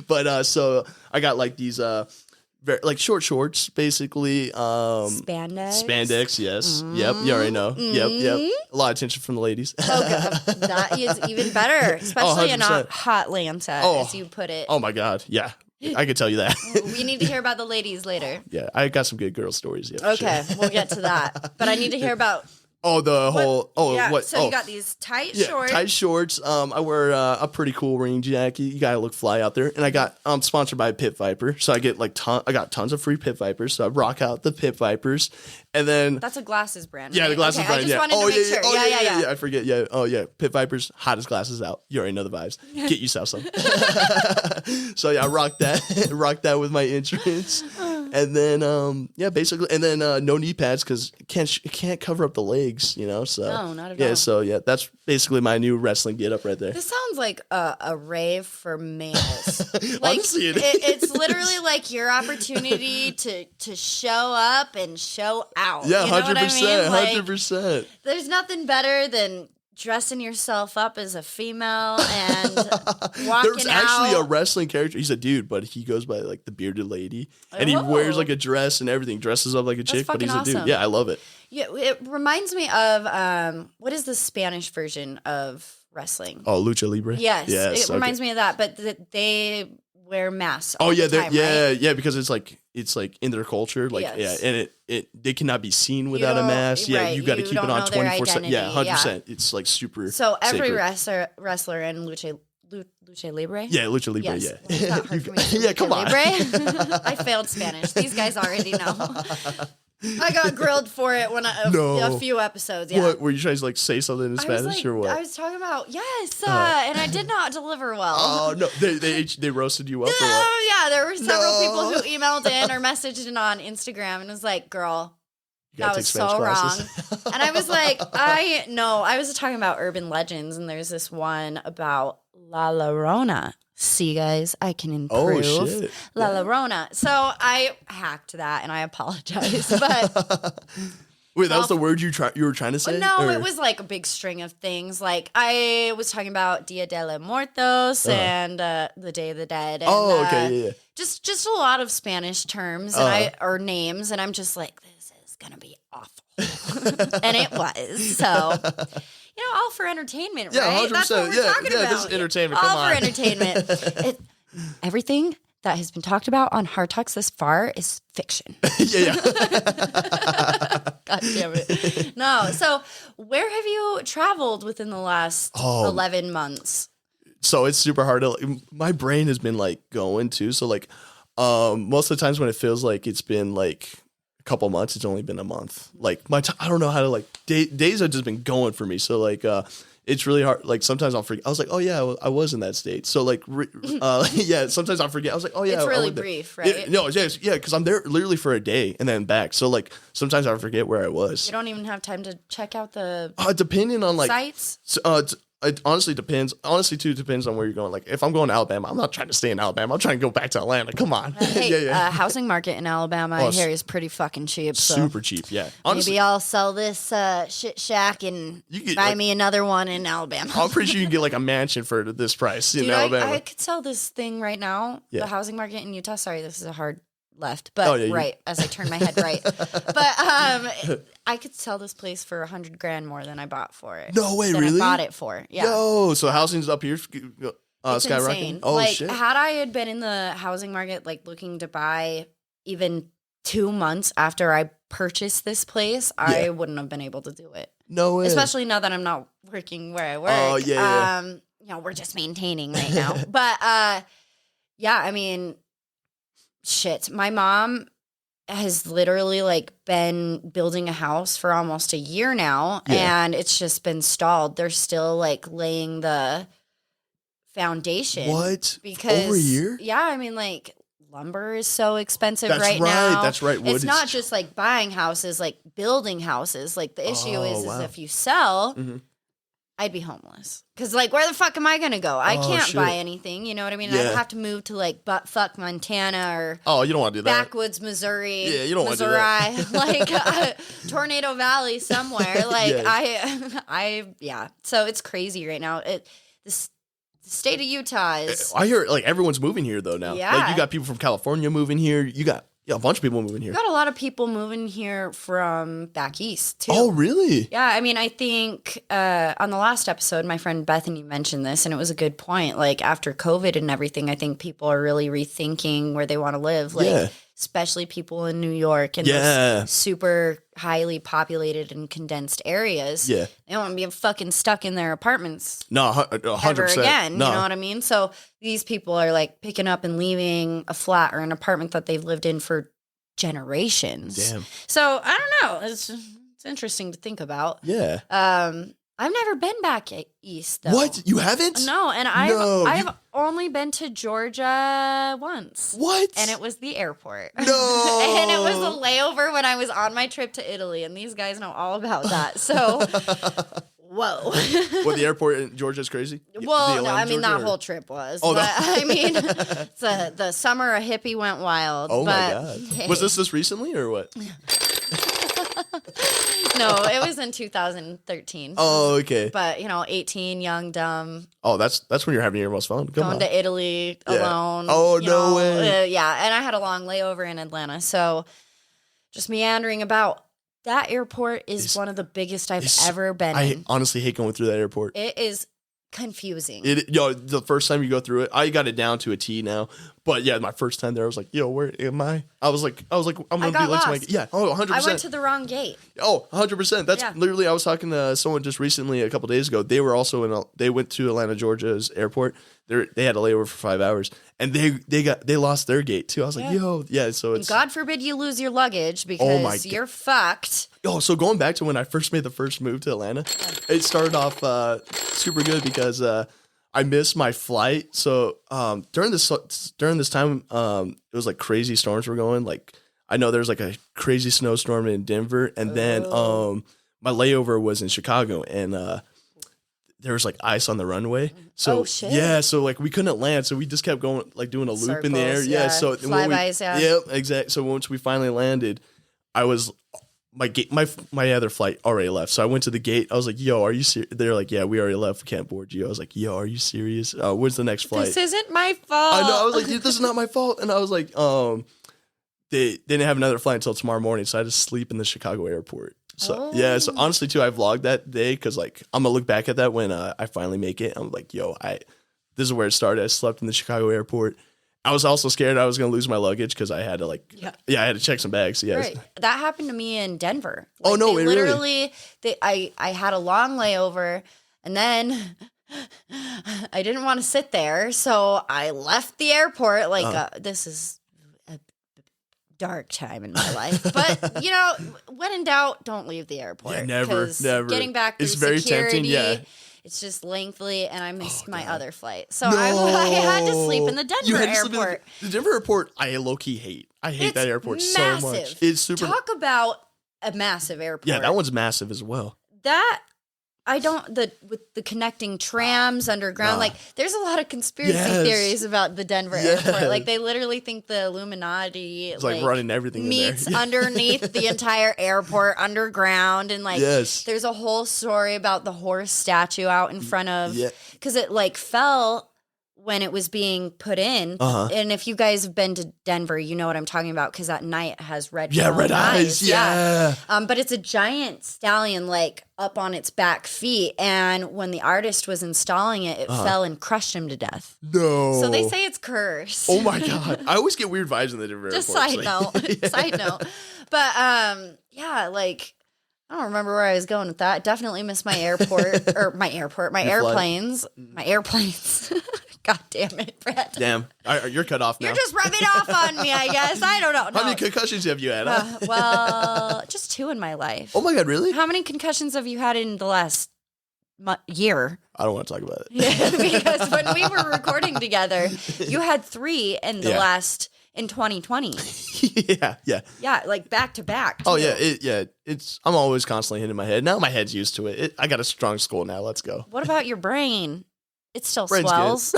But so I got like these very like short shorts basically. Spandex, yes. Yep, you already know. Yep. A lot of attention from the ladies. That is even better, especially in a 100%. Hawt-lanta, as you put it. Oh my god, yeah. I could tell you that. We need to hear about the ladies later. Yeah, I got some good girl stories. Yeah. for Okay, sure. we'll get to that. But I need to hear about. Oh, the whole. Oh, Yeah, what? so oh. you got these tight Yeah, shorts. tight shorts. I wear a pretty cool rain jacket. You gotta look fly out there. And I got sponsored by Pit Viper, so I get like I got tons of free Pit Vipers. So I rock out the Pit Vipers, and then That's a glasses brand. yeah, right? the glasses okay, brand. I just Yeah. wanted to make sure. Oh, yeah. I forget. Yeah. Oh yeah. Pit Vipers, hottest glasses out. You already know the vibes. Get yourself some. So yeah, I rock that. Rock that with my entrance. And then basically, and then no knee pads because it can't cover up the legs, you know. So No, not at yeah, all. so yeah, that's basically my new wrestling get up right there. This sounds like a rave for males. Like, Honestly, it's literally like your opportunity to show up and show out. Yeah, you know what I 100%, mean? Like, 100%. there's nothing better than dressing yourself up as a female and walking There's actually out. a wrestling character. He's a dude, but he goes by like the bearded lady, and he wears like a dress and everything, dresses up like a chick, but he's a fucking dude. awesome. Yeah, I love it. Yeah, it reminds me of what is the Spanish version of wrestling? Oh, Lucha Libre. Yes, it okay. reminds me of that, but they wear masks. Oh all yeah, the time, yeah, right? yeah, because it's like in their culture, like Yes. yeah, and they cannot be seen without a don't- mask. Yeah, right, you got to you keep it don't on know their 24/7. Yeah, identity, 100%. It's like super. So every sacred. wrestler in Lucha Libre. Yeah, Lucha Libre. Yes. Yeah, Well, it's not hard for me to say yeah. Come Lucha on. Libre. I failed Spanish. These guys already know. I got grilled for it a few episodes. Yeah. What were you trying to like say something in Spanish or what? I was talking about and I did not deliver well. Oh no, they roasted you up. Or what? Oh yeah, there were several people who emailed in or messaged in on Instagram and was like, "Girl, You gotta that take was Spanish so classes. wrong." And I was like, I was talking about urban legends, and there's this one about La Llorona. See, guys, I can improve. Oh shit, La Llorona. So I hacked that, and I apologize. But wait, that was the word you were trying to say? no, or? it was like a big string of things. Like I was talking about Dia de los Muertos and the Day of the Dead. And, okay, yeah. Just a lot of Spanish terms or names, and I'm just like, this is gonna be awful, and it was. So, all for entertainment, Yeah, right? 100%. That's what we're talking about. This is entertainment. All Come on. for entertainment. Everything that has been talked about on Hard Talks this far is fiction. yeah. God damn it. No. So, where have you traveled within the last 11 months? So it's super hard to. My brain has been like going too. So like, most of the times when it feels like it's been like a couple months. It's only been a month. Like I don't know how to like days have just been going for me. So like it's really hard. Like sometimes I'll forget. I was like, oh yeah, I was in that state. So like yeah, sometimes I'll forget. I was like, oh yeah, it's I really went there. brief, right? No, yeah, because I'm there literally for a day and then back. So like sometimes I forget where I was. You don't even have time to check out the depending on like sites. It honestly depends. Honestly, too, depends on where you're going. Like, if I'm going to Alabama, I'm not trying to stay in Alabama. I'm trying to go back to Atlanta. Come on. Hey, housing market in Alabama, I hear, is pretty fucking cheap. So super cheap, yeah. Honestly, maybe I'll sell this shit shack and buy me another one in Alabama. I'm pretty sure you can get like a mansion for this price in Dude, Alabama. I could sell this thing right now. Yeah. The housing market in Utah. Sorry, this is a hard left, but right as I turn my head right. But I could sell this place for $100,000 more than I bought for it. No way, than really? I bought it for. Yeah. Yo, so housing's up here, It's skyrocketing. insane. Oh like, shit! had I had been in the housing market, like looking to buy even 2 months after I purchased this place, I wouldn't have been able to do it. No way. Especially now that I'm not working where I work. Oh yeah. You know, we're just maintaining right now. But yeah, I mean, shit. My mom has literally like been building a house for almost a year now, and it's just been stalled. They're still like laying the foundation. What? Because over a year? Yeah, I mean, like lumber is so expensive That's right now. That's right. Wood it's not just like buying houses, like building houses. Like the issue is if you sell, I'd be homeless. Because, like, where the fuck am I going to go? I can't buy anything. You know what I mean? Yeah. I'd have to move to, like, buttfuck Montana or you don't want to do that. backwoods Missouri. Yeah, you don't want to do that. Like, Tornado Valley somewhere. Like, yeah. So it's crazy right now. The state of Utah is... I hear, like, everyone's moving here, though, now. Yeah. Like, you got people from California moving here. You got a bunch of people moving here. We got a lot of people moving here from back east, too. Oh, really? Yeah, I mean, I think on the last episode, my friend Bethany mentioned this, and it was a good point. Like, after COVID and everything, I think people are really rethinking where they want to live. Like, especially people in New York and those super highly populated and condensed areas. Yeah. They don't want to be fucking stuck in their apartments. No, 100%. Ever again. No. You know what I mean? So these people are like picking up and leaving a flat or an apartment that they've lived in for generations. Damn. So I don't know. It's interesting to think about. Yeah. I've never been back east, though. What? You haven't? No, and I've only been to Georgia once. What? And it was the airport. No. And it was a layover when I was on my trip to Italy, and these guys know all about that. So, whoa. Well, the airport in Georgia is crazy? Well, no, I mean, that whole trip was. Oh, but, no. I mean, it's the summer a hippie went wild. Oh, my God. Hey. Was this recently or what? No, it was in 2013. Oh, okay. But, 18, young, dumb. Oh, that's when you're having your most fun. Going to Italy alone. Oh, no way. Yeah, and I had a long layover in Atlanta. So just meandering about. That airport is one of the biggest I've ever been in. I honestly hate going through that airport. It is confusing. The first time you go through it, I got it down to a T now. But yeah, my first time there, I was like, where am I? I was like, I'm gonna be late to my gate. Yeah, 100%. I went to the wrong gate. Oh, 100%. That's literally, I was talking to someone just recently a couple days ago. They were also they went to Atlanta, Georgia's airport. They had a layover for 5 hours, and they lost their gate too. I was like, so it's. God forbid you lose your luggage because you're fucked. Oh, so going back to when I first made the first move to Atlanta, it started off super good because I missed my flight. So during this time, it was like crazy storms were going. Like I know there's like a crazy snowstorm in Denver, and then my layover was in Chicago, and there was like ice on the runway. So so like we couldn't land, so we just kept going, like doing a loop in the air. Yeah, so flybys. Exactly. So once we finally landed, I was. My other flight already left, so I went to the gate. I was like, "Yo, are you serious?" They're like, "Yeah, we already left. We can't board you." I was like, "Yo, are you serious? Where's the next flight?" This isn't my fault. I know. I was like, "Dude, this is not my fault." And I was like, they didn't have another flight until tomorrow morning, so I had to sleep in the Chicago airport. So so honestly, too, I vlogged that day because like I'm gonna look back at that when I finally make it. I'm like, "Yo, this is where it started. I slept in the Chicago airport." I was also scared I was going to lose my luggage because I had to I had to check some bags. Yeah, right. That happened to me in Denver. Like, literally, I had a long layover, and then I didn't want to sit there, so I left the airport. Like this is dark time in my life. But, when in doubt, don't leave the airport. Yeah, never. Getting back through It's very security, tempting, yeah. it's just lengthy, and I missed my other flight. So I had to sleep in the Denver airport. The Denver airport, I low-key hate. I hate that airport massive. so much. It's super. Talk about a massive airport. Yeah, that one's massive as well. With the connecting trams underground, like there's a lot of conspiracy theories about the Denver airport. Like they literally think the Illuminati it's like running everything meets in there. underneath the entire airport underground, and like there's a whole story about the horse statue out in front of because it like fell when it was being put in. And if you guys have been to Denver, you know what I'm talking about because that night has red eyes. Yeah. But it's a giant stallion like up on its back feet. And when the artist was installing it, it fell and crushed him to death. No. So they say it's cursed. Oh my God. I always get weird vibes in the Denver Just airport. side note. But like I don't remember where I was going with that. Definitely missed my airport or my airplanes. My airplanes. God damn it, Brett. Damn. You're cut off now. You're just rubbing off on me, I guess. I don't know. No. How many concussions have you had? Well, just 2 in my life. Oh my God, really? How many concussions have you had in the last year? I don't want to talk about it. Yeah, because when we were recording together, you had 3 in the last in 2020. Yeah. Yeah, like back to back. Oh yeah, it's. I'm always constantly hitting my head. Now my head's used to it. I got a strong skull now. Let's go. What about your brain? It still Brain's swells.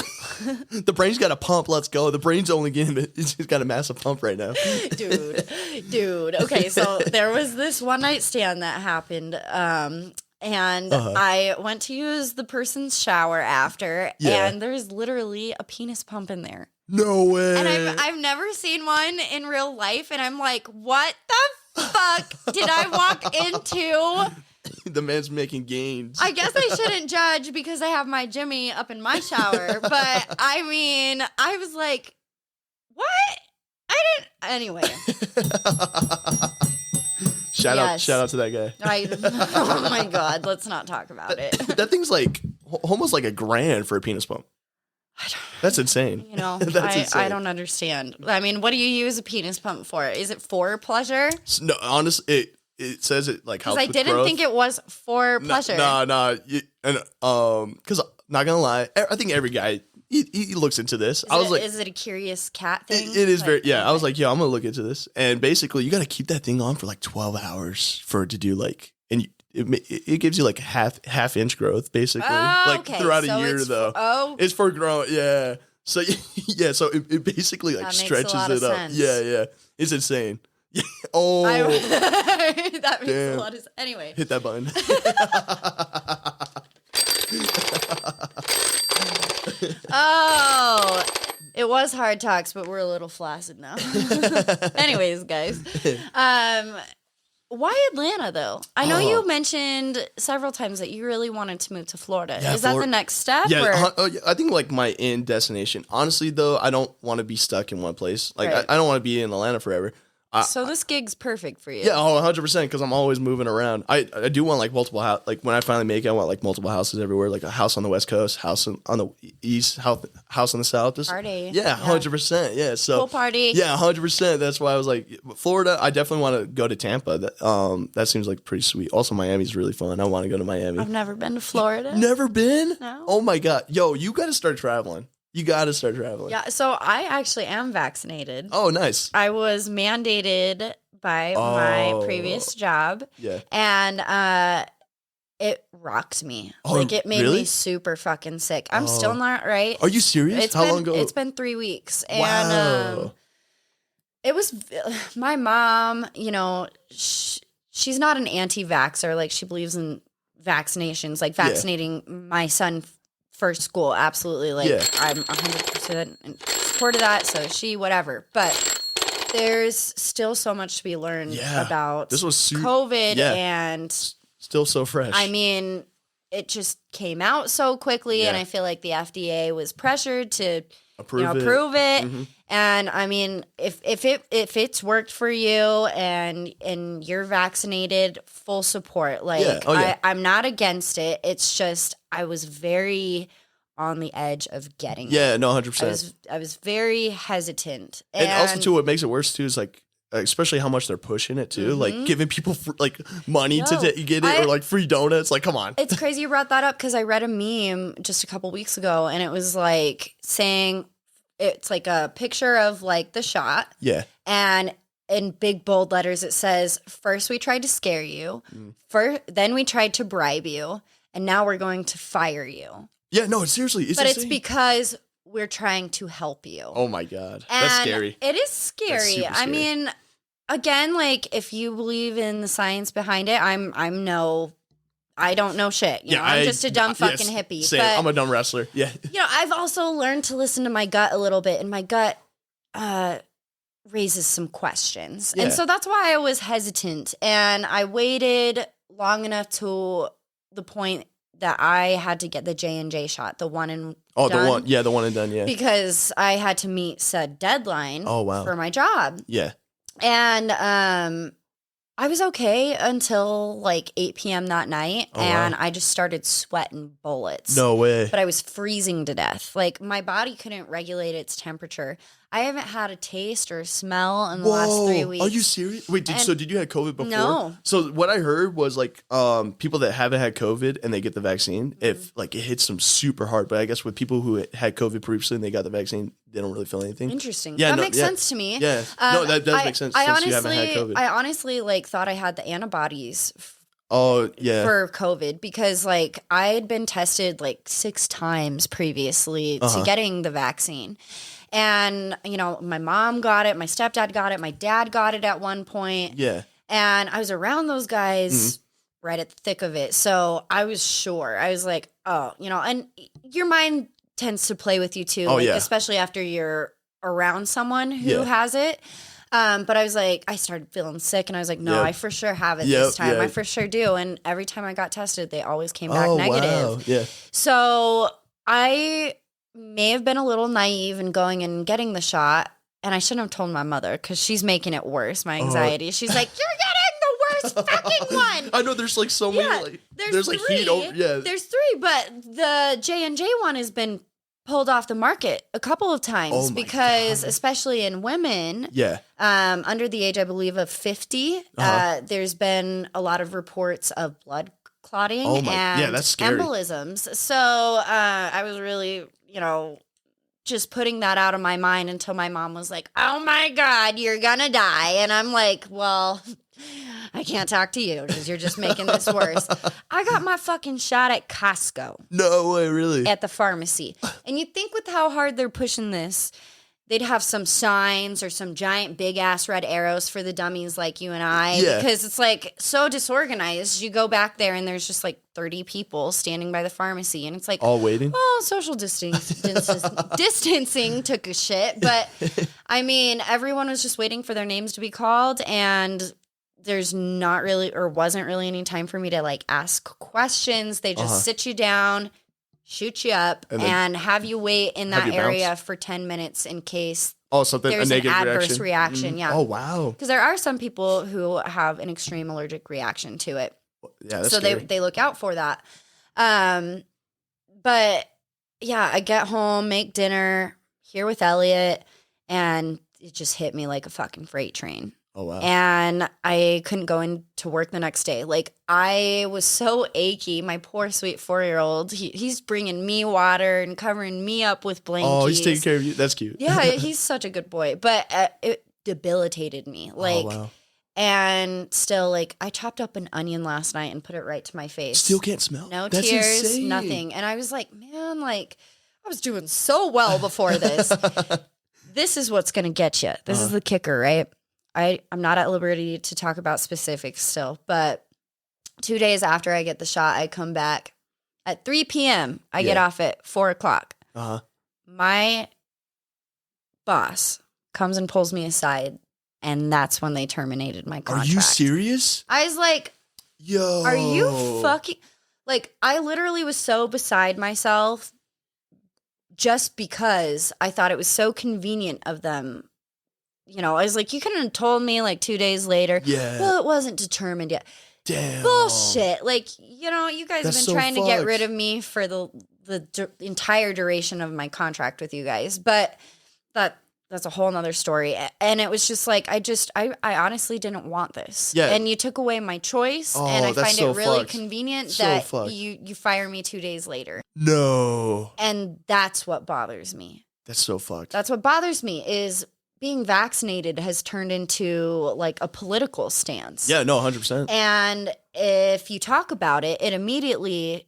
The brain's got a pump. Let's go. The brain's only getting it. It's just got a massive pump right now. Dude. Okay, so there was this one night stand that happened. And I went to use the person's shower after, and there's literally a penis pump in there. No way. And I've never seen one in real life, and I'm like, what the fuck did I walk into? The man's making gains. I guess I shouldn't judge because I have my Jimmy up in my shower, but I mean, I was like, what? I didn't. Anyway. Shout out to that guy. Oh my God, let's not talk about it. That thing's like almost like $1,000 for a penis pump. That's insane. I don't understand. I mean, what do you use a penis pump for? Is it for pleasure? No, honestly, it says it like helps because I with didn't growth. think it was for pleasure. No, because not gonna lie, I think every guy he looks into this. Is it a curious cat thing? It is very. I was like, I'm gonna look into this, and basically, you got to keep that thing on for like 12 hours for it to do like, and it gives you like half inch growth basically, throughout a year though. It's for growing. Yeah. So so it basically like stretches it up. Sense. Yeah. It's insane. That makes a lot of sense. Anyway. Hit that button. It was hard talks, but we're a little flaccid now. Anyways, guys. Why Atlanta, though? I know you mentioned several times that you really wanted to move to Florida. Is that the next step? Yeah, I think like my end destination. Honestly, though, I don't want to be stuck in one place. Like, right. I don't want to be in Atlanta forever. So this gig's perfect for you. Yeah, 100%, because I'm always moving around. I do want like multiple houses. Like when I finally make it, I want like multiple houses everywhere. Like a house on the West Coast, house on the East, house on the South. Just, party. Yeah, 100%. Yeah, so full party. Yeah, 100%. That's why I was like, Florida. I definitely want to go to Tampa. That seems like pretty sweet. Also, Miami's really fun. I want to go to Miami. I've never been to Florida. Never been? No. Oh my God, yo, you got to start traveling. You got to start traveling. Yeah. So I actually am vaccinated. Oh, nice. I was mandated by my previous job. Yeah. And it rocked me. Like it made me super fucking sick. I'm still not right. Are you serious? How long ago? It's been 3 weeks. Wow. And it was my mom, she's not an anti-vaxxer. Like she believes in vaccinations, like vaccinating my son first school. Absolutely. Like I'm 100% in support of that. So she, whatever. But there's still so much to be learned about this was COVID and still so fresh. I mean, it just came out so quickly and I feel like the FDA was pressured to approve it. Mm-hmm. And I mean, if it's worked for you and you're vaccinated, full support. Like I'm not against it. It's just I was very on the edge of getting it. Yeah, no, 100%. I was very hesitant. And also, too, what makes it worse, too, is like, especially how much they're pushing it too, like giving people like money to get it, or like free donuts. Like, come on. It's crazy you brought that up because I read a meme just a couple weeks ago, and it was like saying it's like a picture of like the shot. Yeah. And in big bold letters, it says, first we tried to scare you, then we tried to bribe you, and now we're going to fire you. Yeah, no, seriously. It's but insane. it's because we're trying to help you. Oh my God. And that's scary. It is scary. That's super scary. I mean, again, like if you believe in the science behind it, I don't know shit. You know, I'm just a dumb fucking hippie. Same. But, I'm a dumb wrestler. Yeah. you know, I've also learned to listen to my gut a little bit, and my gut raises some questions. Yeah. And so that's why I was hesitant. And I waited long enough to the point that I had to get the J&J shot, the one and Oh, done, the one. Yeah, the one and done. Yeah. because I had to meet said deadline for my job. Yeah. And I was okay until like 8 p.m. that night, and I just started sweating bullets. No way. But I was freezing to death. Like, my body couldn't regulate its temperature. I haven't had a taste or a smell in the last 3 weeks. Are you serious? Wait, so did you have COVID before? No. So what I heard was like people that haven't had COVID and they get the vaccine, if like it hits them super hard. But I guess with people who had COVID previously and they got the vaccine, they don't really feel anything. Interesting. Yeah, that makes sense to me. Yeah. No, that does make sense since honestly, you haven't had COVID. I honestly like thought I had the antibodies Oh, yeah. for COVID because like I had been tested like 6 times previously to getting the vaccine. And, you know, my mom got it, my stepdad got it, my dad got it at one point. Yeah. And I was around those guys right at the thick of it. So I was sure. I was like, oh, you know, and your mind tends to play with you too, especially after you're around someone who has it. But I was like, I started feeling sick and I was like, no, I for sure have it this time. I for sure do. And every time I got tested, they always came back negative. Wow. Yeah. So I may have been a little naive in going and getting the shot. And I shouldn't have told my mother because she's making it worse, my anxiety. She's like, you're getting the worst fucking one. I know there's like so many. Like, there's like heat over. Yeah. There's 3, but the J&J one has been pulled off the market a couple of times because especially in women under the age I believe of 50 there's been a lot of reports of blood clotting and that's scary. embolisms. So I was really, you know, just putting that out of my mind until my mom was like, oh my God, you're gonna die. And I'm like, well, I can't talk to you because you're just making this worse. I got my fucking shot at Costco. No way, really? At the pharmacy. And you think with how hard they're pushing this, they'd have some signs or some giant big ass red arrows for the dummies like you and I. Yeah. Because it's like so disorganized. You go back there and there's just like 30 people standing by the pharmacy. And it's like, all waiting? Oh, social distancing took a shit. But I mean, everyone was just waiting for their names to be called. And there's not really or wasn't really any time for me to like ask questions. They just sit you down, shoot you up, and have you wait in that area for 10 minutes in case there's an adverse reaction. Yeah. Oh, wow. Because there are some people who have an extreme allergic reaction to it. Yeah, that's so scary. they look out for that. But yeah, I get home, make dinner here with Elliot, and it just hit me like a fucking freight train. Oh, wow. And I couldn't go into work the next day. Like, I was so achy. My poor sweet 4-year-old, he's bringing me water and covering me up with blankies. Oh, he's taking care of you. That's cute. Yeah, he's such a good boy. But it debilitated me. Like, wow. And still, like, I chopped up an onion last night and put it right to my face. Still can't smell? No That's tears, insane. nothing. And I was like, man, like, I was doing so well before this. This is what's going to get you. This is the kicker, right? I'm not at liberty to talk about specifics still, but 2 days after I get the shot, I come back at 3 p.m. I get off at 4 o'clock. My boss comes and pulls me aside, and that's when they terminated my contract. Are you serious? I was like, yo, are you fucking... Like, I literally was so beside myself just because I thought it was so convenient of them. You know, I was like, you couldn't have told me like 2 days later. Yeah. Well, it wasn't determined yet. Damn. Bullshit. Like, you know, you guys That's have so been trying to get fucked. rid of me for the entire duration of my contract with you guys. But that's that's a whole nother story. And it was just like, I honestly didn't want this. Yeah. And you took away my choice. Oh, And I that's find so it really fucked. convenient So that fucked. you fire me 2 days later. No. And that's what bothers me. That's so fucked. That's what bothers me is being vaccinated has turned into like a political stance. Yeah, no, 100%. And if you talk about it, it immediately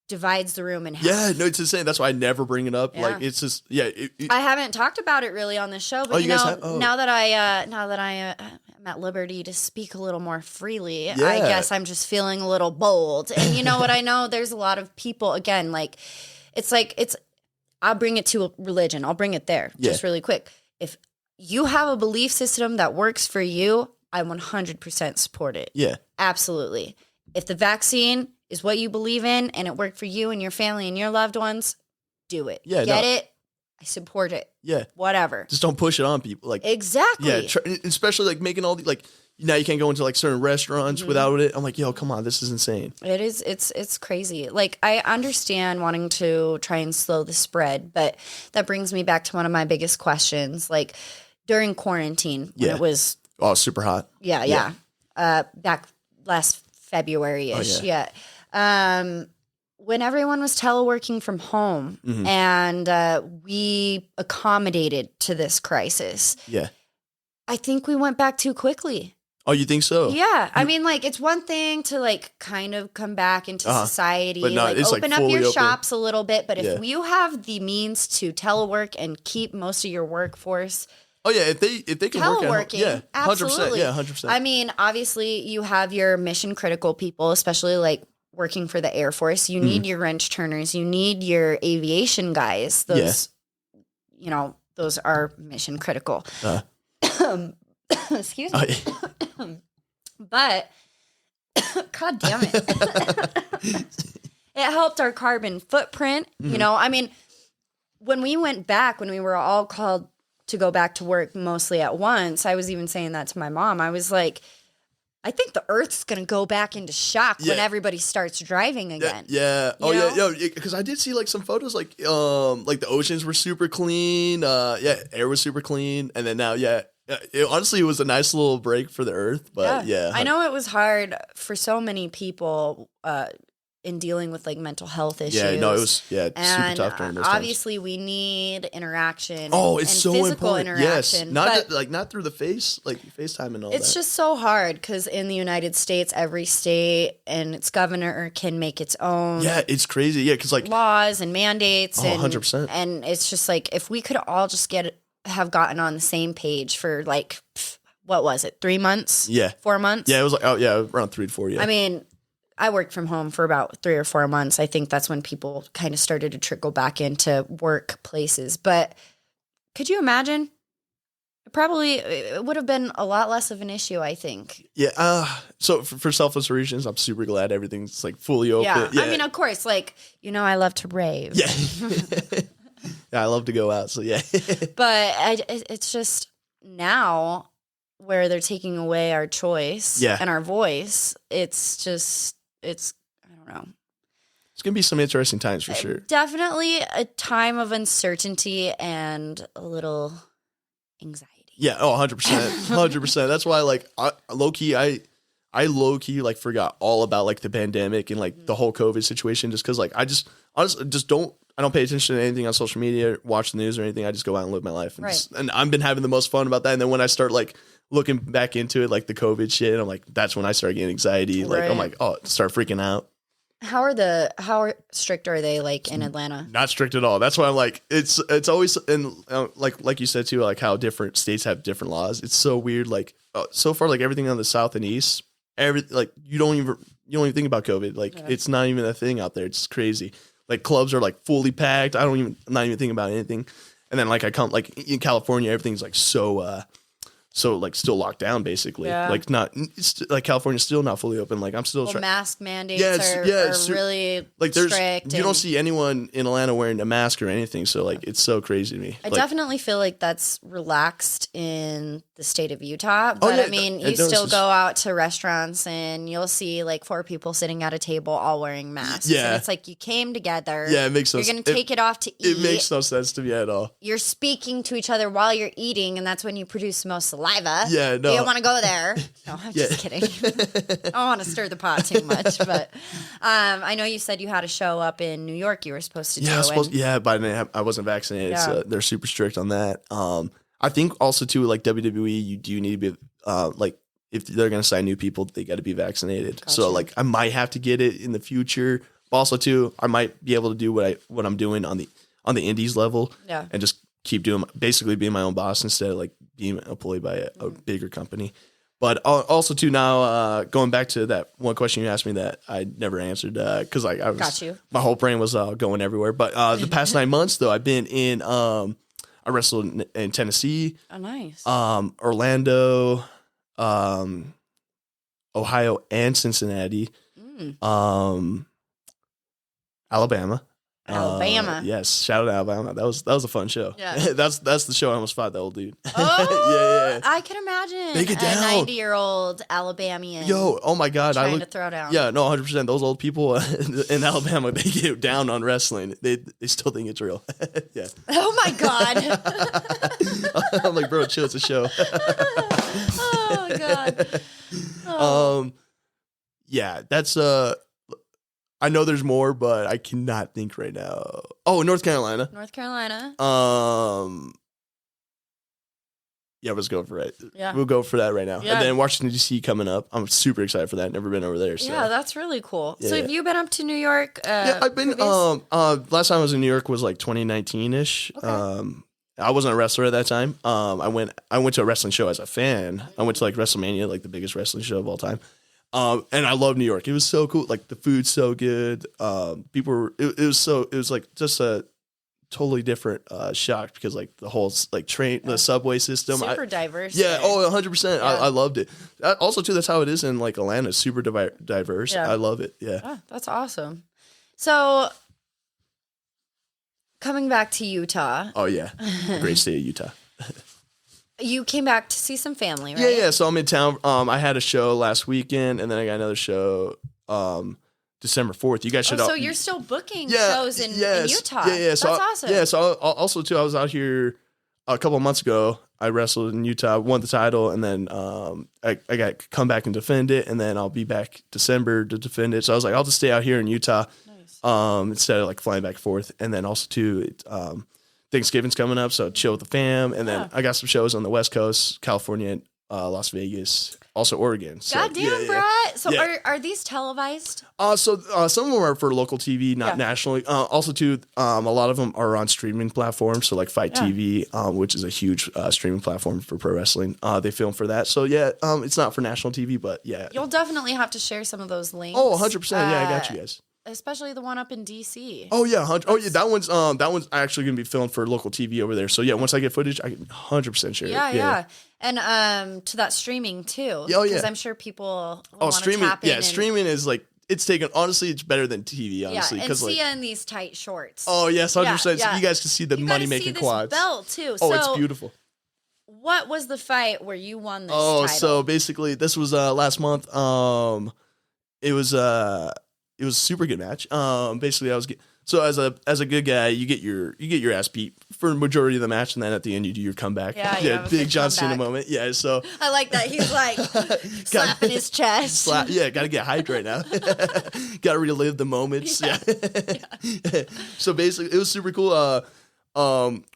divides the room in half. Yeah, no, it's insane. That's why I never bring it up. Yeah. Like, it's just, yeah. I haven't talked about it really on the show, but Oh, you you guys know, have? Oh. now that I am at liberty to speak a little more freely, I Yeah. guess I'm just feeling a little bold. And you know what? I know there's a lot of people, again, like, I'll bring it to religion. I'll bring it there just really quick. If you have a belief system that works for you, I 100% support it. Yeah. Absolutely. If the vaccine is what you believe in and it worked for you and your family and your loved ones, do it. Yeah, Get no. it? I support it. Yeah. Whatever. Just don't push it on people. Like, Exactly. yeah, especially like making all the, like, now you can't go into like certain restaurants without it. I'm like, yo, come on, this is insane. It is. It's crazy. Like, I understand wanting to try and slow the spread, but that brings me back to one of my biggest questions. Like, during quarantine, when Yeah. it was, Oh, super hot. yeah. Back last February-ish. Oh, yeah. When everyone was teleworking from home Mm-hmm. and we accommodated to this crisis, Yeah. I think we went back too quickly. Oh, you think so? Yeah. I mean, like, it's one thing to, like, kind of come back into society, But no, like, it's, like, open up fully your open. shops a little bit. But Yeah. if you have the means to telework and keep most of your workforce Oh, yeah. If they can work at home, teleworking, yeah, 100%. absolutely. Yeah, 100%. I mean, obviously, you have your mission critical people, especially, like, working for the Air Force. You Mm-hmm. need your wrench turners. You need your aviation guys. Those, you know, those are mission critical. Excuse me. Oh, yeah. But God damn it. It helped our carbon footprint. Mm-hmm. You know, I mean, when we went back, when we were all called to go back to work mostly at once, I was even saying that to my mom. I was like, I think the Earth's going to go back into shock when Yeah. everybody starts driving again. Yeah. Oh, You yeah. know? Yo, because I did see like some photos, like the oceans were super clean. Yeah, air was super clean, and then now, yeah, honestly, it was a nice little break for the Earth. But yeah, I know it was hard for so many people in dealing with like mental health issues. Yeah, no, it was super and tough during those times. obviously we need interaction. Oh, it's and so physical important. interaction. Yes, not but that, like not through the face, like FaceTime and all it's that. just so hard because in the United States, every state and its governor can make its own Yeah, it's crazy. Yeah, because like laws and mandates. Oh, and 100%. And it's just like if we could all just have gotten on the same page for like what was it, 3 months? Yeah. 4 months? yeah, it was like around 3 to 4. Yeah, I mean, I worked from home for about 3 or 4 months. I think that's when people kind of started to trickle back into workplaces. But could you imagine? It would have been a lot less of an issue, I think. yeah. So for selfless reasons, I'm super glad everything's like fully open. Yeah. I mean, of course, like, you know, I love to rave. yeah. Yeah, I love to go out. So yeah, But it's just now where they're taking away our choice Yeah. and our voice. It's I don't know. it's gonna be some interesting times for sure. Definitely a time of uncertainty and a little anxiety. Yeah. Oh, 100%, 100%. That's why, like, I low key like forgot all about like the pandemic and like the whole COVID situation, just because like I just honestly just don't pay attention to anything on social media, watch the news or anything. I just go out and live my life, and, Right. and I've been having the most fun about that. And then when I start like looking back into it, like the COVID shit, I'm like, that's when I start getting anxiety. Like I'm Right. like, oh, start freaking out. How strict are they like in Atlanta? Not strict at all. That's why I'm like, it's always, and like you said too, like how different states have different laws. It's so weird. Like so far, like everything on the South and East, like you don't even think about COVID. Like it's not even a thing out there. It's crazy. Like clubs are like fully packed. I'm not even thinking about anything. And then like I come like in California, everything's like so like still locked down basically. Yeah. Like it's like California's still not fully open. Like I'm still Well, trying. mask mandates Yeah, are really Like there's strict. you don't and see anyone in Atlanta wearing a mask or anything. So like it's so crazy to me. I Like, definitely feel like that's relaxed in the the state of Utah. But yeah, I mean, it you does. still go out to restaurants and you'll see like 4 people sitting at a table all wearing masks. Yeah. And it's like you came together. Yeah, it makes no You're going to take it off to eat. It makes no sense to me at all. You're speaking to each other while you're eating, and that's when you produce the most saliva. Yeah, no. You don't want to go there. No, I'm just kidding. I don't want to stir the pot too much. But I know you said you had a show up in New York you were supposed to do. But I wasn't vaccinated, Yeah. so they're super strict on that. I think also too, like WWE, you do need to be like if they're gonna sign new people, they got to be vaccinated. Gotcha. So like I might have to get it in the future. Also too, I might be able to do what I'm doing on the indies level, and just keep doing basically being my own boss instead of like being employed by a bigger company. But also too now going back to that one question you asked me that I never answered because like I was Got you. my whole brain was going everywhere. But the past 9 months though, I've been in I wrestled in Tennessee, Oh, nice. Orlando, Ohio, and Cincinnati, Alabama. Alabama. Yes, shout out to Alabama. That was a fun show. Yeah. that's the show I almost fought that old dude. Oh, yeah. I can imagine They get a down. 90-year-old Alabamian Yo, oh my God, trying to throw down. Yeah, no, 100%. Those old people in Alabama, they get down on wrestling. They still think it's real. Yeah. Oh my God. I'm like, bro, chill. It's a show. Oh my God. Yeah, that's I know there's more, but I cannot think right now. Oh, North Carolina. North Carolina. Yeah, let's go for it. Yeah. We'll go for that right now. Yeah. And then Washington D.C. coming up. I'm super excited for that. Never been over there. So. Yeah, that's really cool. So Yeah. have you been up to New York? Yeah, I've been. previous? Last time I was in New York was like 2019-ish. Okay. I wasn't a wrestler at that time. I went to a wrestling show as a fan. I went to like WrestleMania, like the biggest wrestling show of all time. And I love New York. It was so cool. Like the food's so good. People were. It was like just a totally different shock because like the whole like train, the subway system. Super diverse. Yeah. there. Oh, 100%. Yeah. I loved it. Also, too, that's how it is in like Atlanta. It's super diverse. Yeah. I love it. Yeah. Ah, that's awesome. So coming back to Utah, Oh yeah. Great state of Utah. you came back to see some family, right? Yeah. So I'm in town. I had a show last weekend, and then I got another show December 4th. You guys should. So you're still booking shows in Utah. Yeah. So that's awesome. Yeah. So also too, I was out here a couple of months ago. I wrestled in Utah, won the title, and then I got to come back and defend it, and then I'll be back December to defend it. So I was like, I'll just stay out here in Utah instead of like flying back and forth. And then also too, Thanksgiving's coming up, so chill with the fam. And then I got some shows on the West Coast, California, Las Vegas, also Oregon. So, Goddamn, bro. So Yeah. are these televised? So some of them are for local TV, not nationally. Also, too, a lot of them are on streaming platforms. So like Fight TV, which is a huge streaming platform for pro wrestling. They film for that. So yeah, it's not for national TV, but yeah. You'll definitely have to share some of those links. Oh, 100%. Yeah, I got you guys. Especially the one up in DC. Oh yeah, that one's actually gonna be filmed for local TV over there. So yeah, once I get footage, I can 100% share it. Yeah. And to that streaming too. Oh, yeah. Because I'm sure people will want to streaming. tap in. Yeah, and, streaming is like it's taken. Honestly, it's better than TV. Honestly, and because see like. ya in these tight shorts. Oh yes, 100%. Yeah. So you guys can see the You gotta money making see quads. This belt too. Oh, So it's beautiful. what was the fight where you won this Oh, title? so basically, this was last month. It was a super good match. Basically, so as a good guy, you get your ass beat for the majority of the match, and then at the end you do your comeback. Yeah, you have a big good John Cena comeback. moment. Yeah, so I like that. He's like slapping his chest. got to get hyped right now. Got to relive the moments. Yeah. So basically, it was super cool.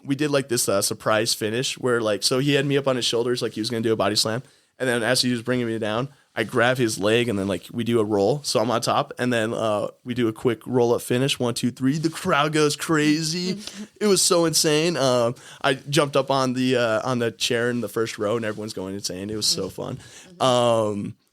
We did like this surprise finish where like, so he had me up on his shoulders like he was gonna do a body slam, and then as he was bringing me down, I grab his leg and then like we do a roll. So I'm on top, and then we do a quick roll up finish. 1, 2, 3. The crowd goes crazy. It was so insane. I jumped up on the chair in the first row, and everyone's going insane. It was so fun.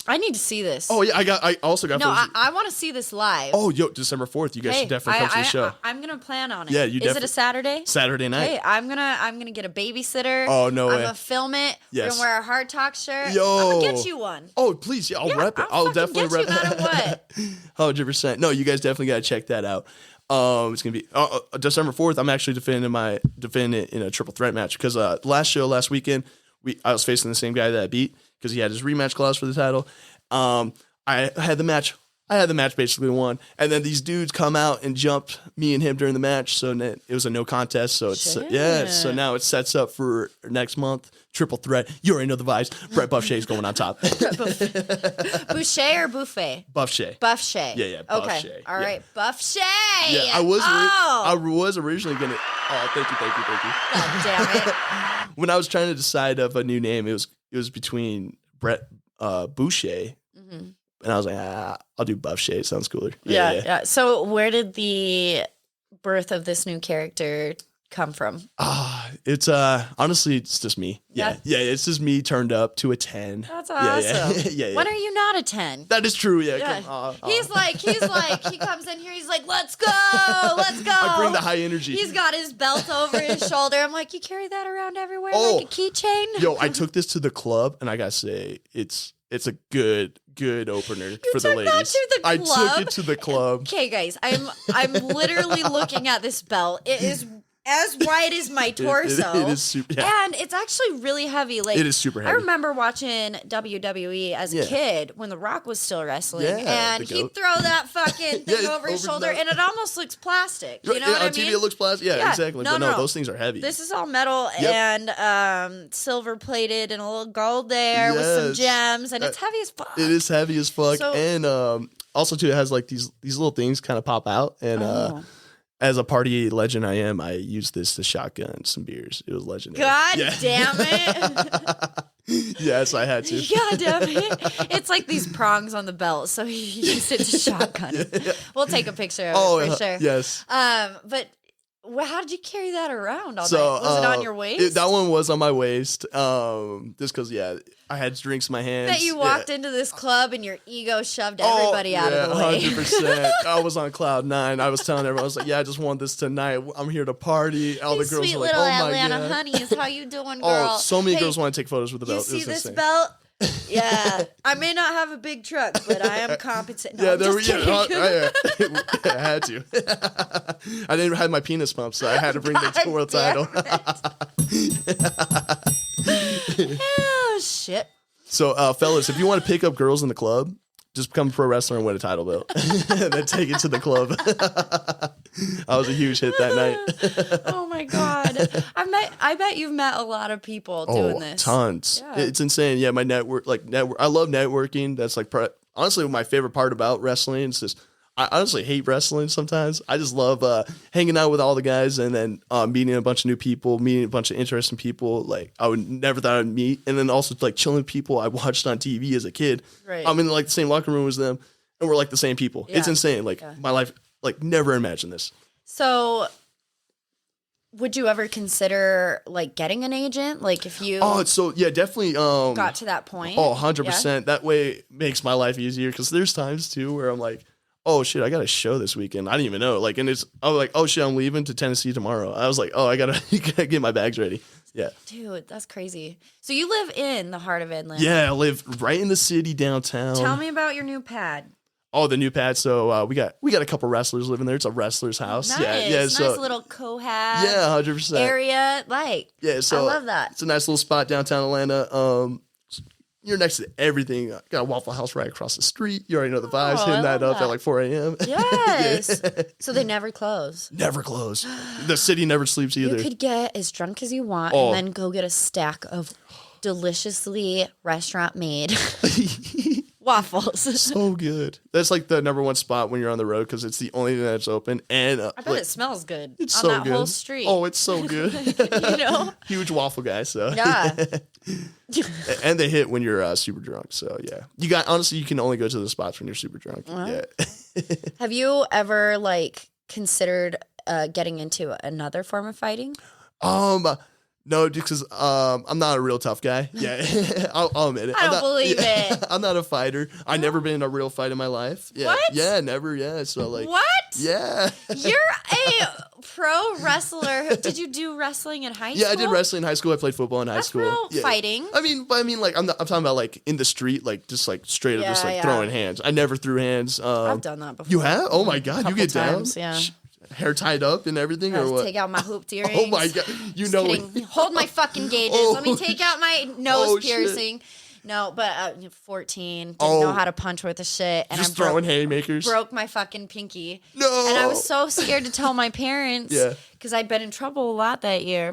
I need to see this. Oh yeah, I also got. No, footage. I want to see this live. Oh, yo, December 4th. You guys should definitely come to the show. I'm gonna plan on it. Yeah, you Is it definitely- a Saturday? Saturday night. Hey, I'm gonna get a babysitter. Oh, no I'm way. gonna film it. Yes. We're gonna wear a Hard Talk shirt. Yo. I'm gonna get you one. Oh, please, yeah, I'll Yeah, rep it. I'll I'll fucking definitely get rep you no matter what. 100%. No, you guys definitely got to check that out. It's gonna be December 4th. I'm actually defending it in a triple threat match because last weekend I was facing the same guy that I beat because he had his rematch clause for the title. I had the match. I had the match basically won, and then these dudes come out and jumped me and him during the match. So it was a no contest. So it's So now it sets up for next month. Triple threat. You already know the vibes. Brett Buffshe's going on top. Boucher or buffet? Buffshe. Buffshe. Yeah. Okay. Buffshe. All right. Buffshe. Yeah, I was originally gonna. Oh, thank you. God damn it. When I was trying to decide of a new name, it was between Brett Boucher. Mm-hmm. And I was like, I'll do Buff Shade. Sounds cooler. Yeah. So where did the birth of this new character come from? It's honestly, it's just me. Yeah. It's just me turned up to a 10. That's awesome. Yeah. When are you not a 10? That is true. Yeah. Yeah. He's like, he comes in here. He's like, let's go. I bring the high energy. He's got his belt over his shoulder. I'm like, you carry that around everywhere like a keychain? Yo, I took this to the club, and I gotta say, it's a good opener for the ladies. That to the club? I took it to the club. Okay, guys, I'm literally looking at this belt. It is as wide as my torso. It is super, yeah. And it's actually really heavy. Like, it is super heavy. I remember watching WWE as a kid when The Rock was still wrestling, and he'd throw that fucking thing over his shoulder, and it almost looks plastic. You know what I mean? On TV, it looks plastic. Yeah, exactly. No, but those things are heavy. This is all metal and silver plated and a little gold there with some gems, and it's heavy as fuck. It is heavy as fuck, and also too, it has like these little things kind of pop out, and as a party legend I am, I used this to shotgun some beers. It was legendary. God damn it. Yes, I had to. God damn it. It's like these prongs on the belt, so you used it to shotgun it. We'll take a picture of it for sure. Yes. But how did you carry that around all night? Was it on your waist? That one was on my waist. Just because, I had drinks in my hands. That you walked into this club and your ego shoved everybody out of the way. 100%. I was on cloud 9. I was telling everyone, I was like, I just want this tonight. I'm here to party. All the girls sweet were like, little oh my Atlanta God. honeys, how you doing, girl? Oh, so many girls want to take photos with the belt. You see this belt? Yeah, I may not have a big truck, but I am competent. No, I had to. I didn't have my penis pump, so I had to bring the world title. Oh shit! So, fellas, if you want to pick up girls in the club, just become a pro wrestler and win a title belt, then take it to the club. I was a huge hit that night. Oh my God. I bet you've met a lot of people doing this. Tons. Yeah. It's insane. Yeah, my network. I love networking. That's like honestly my favorite part about wrestling. It's just I honestly hate wrestling sometimes. I just love hanging out with all the guys and then meeting a bunch of new people, meeting a bunch of interesting people like I would never thought I'd meet, and then also like chilling with people I watched on TV as a kid. Right. I'm in like the same locker room as them, and we're like the same people. Yeah. It's insane. Like my life, like never imagined this. So, would you ever consider like getting an agent? Like if you definitely got to that point. 100%. Yeah? That way it makes my life easier because there's times too where I'm like, oh shit, I got a show this weekend. I didn't even know. Like, and I was like, oh shit, I'm leaving to Tennessee tomorrow. I was like, oh, I gotta get my bags ready. Yeah. Dude, that's crazy. So you live in the heart of Atlanta. Yeah, I live right in the city downtown. Tell me about your new pad. Oh, the new pad. So we got a couple wrestlers living there. It's a wrestler's house. Nice. Yeah. Nice little cohab. Yeah, 100%. Area. So I love that. It's a nice little spot downtown Atlanta. You're next to everything. Got a Waffle House right across the street. You already know the vibes. Hitting that up at like 4 a.m. Yes. So they never close. Never close. The city never sleeps either. You could get as drunk as you want and then go get a stack of deliciously restaurant made waffles. So good. That's like the number one spot when you're on the road because it's the only thing that's open. And I bet it smells good. It's on so that good. whole street. Oh, it's so good. Huge waffle guy. So yeah. And they hit when you're super drunk. So yeah, you can only go to the spots when you're super drunk. Yeah. Have you ever considered getting into another form of fighting? No, because I'm not a real tough guy. Yeah, I'll admit it. I don't believe it. I'm not a fighter. I've never been in a real fight in my life. Yeah. What? Yeah, never. Yeah. So what? Yeah. You're a pro wrestler. Did you do wrestling in high school? Yeah, I did wrestling in high school. I played football in high school. Real fighting. I mean, I'm talking about in the street, just straight up, throwing hands. I never threw hands. I've done that before. You have? Oh my God, you get times, down? Yeah. Hair tied up and everything, or what? Take out my hooped earrings. Oh my god! You know, Hold my fucking gauges. Oh. Let me take out my nose Oh, piercing. No, but 14, didn't know how to punch worth a shit, and just I throwing haymakers. broke my fucking pinky. No, And I was so scared to tell my parents because I'd been in trouble a lot that year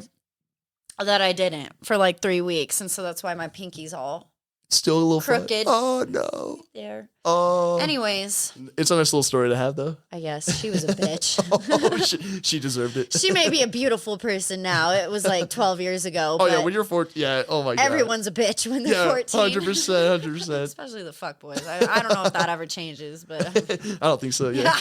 that I didn't for like 3 weeks, and so that's why my pinky's all still a little crooked. Oh no! There. Oh. Anyways, It's a nice little story to have, though. I guess she was a bitch. She deserved it. She may be a beautiful person now. It was like 12 years ago. Oh, yeah, but when you're 14. Yeah, oh my God. everyone's a bitch when they're 14. 100%. Especially the fuckboys. I don't know if that ever changes, but I don't think so, yeah.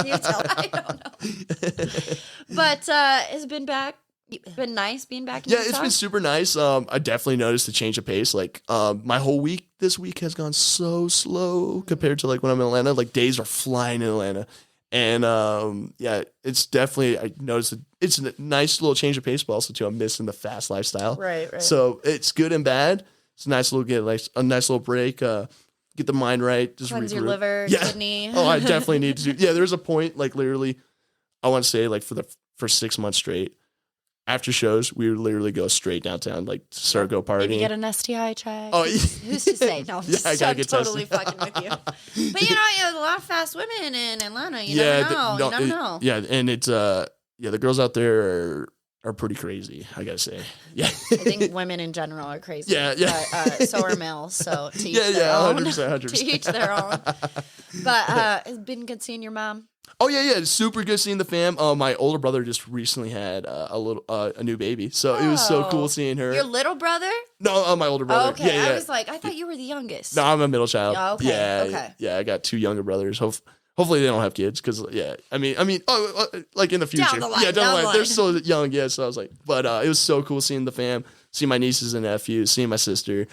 you tell. I don't know. But it's been back. It's been nice being back in Yeah, it's Utah. been super nice. I definitely noticed a change of pace. Like, my whole week this week has gone so slow compared to like when I'm in Atlanta. Like, days are flying in Atlanta. And yeah, it's definitely, I noticed it's a nice little change of pace, but also too, I'm missing the fast lifestyle. Right. So it's good and bad. It's a nice little break. Get the mind right. Just Cleanse your regroup. liver, kidney. Oh, I definitely need to. Yeah, there's a point, like literally, I want to say like for 6 months straight, after shows, we would literally go straight downtown, like start go partying. Maybe get an STI check. Oh, Who's to say? No, I gotta I'm get totally tested. fucking with you. But you know, a lot of fast women in Atlanta. You never know. You never know. Yeah, and it's the girls out there are pretty crazy, I gotta say. Yeah. I think women in general are crazy. Yeah. But, so are males. So to each their own. 100%. To each their own. But it's been good seeing your mom. Oh yeah, it's super good seeing the fam. My older brother just recently had a new baby, so it was so cool seeing her. Your little brother? No, my older brother. Oh, okay, Yeah. I was like, I thought you were the youngest. No, I'm a middle child. Oh, okay, Yeah, okay. yeah. I got 2 younger brothers. Hopefully they don't have kids, because I mean, like in the future. Down the line, yeah, down the line. They're so young, yeah. So I was like, but it was so cool seeing the fam, seeing my nieces and nephews, seeing my sister.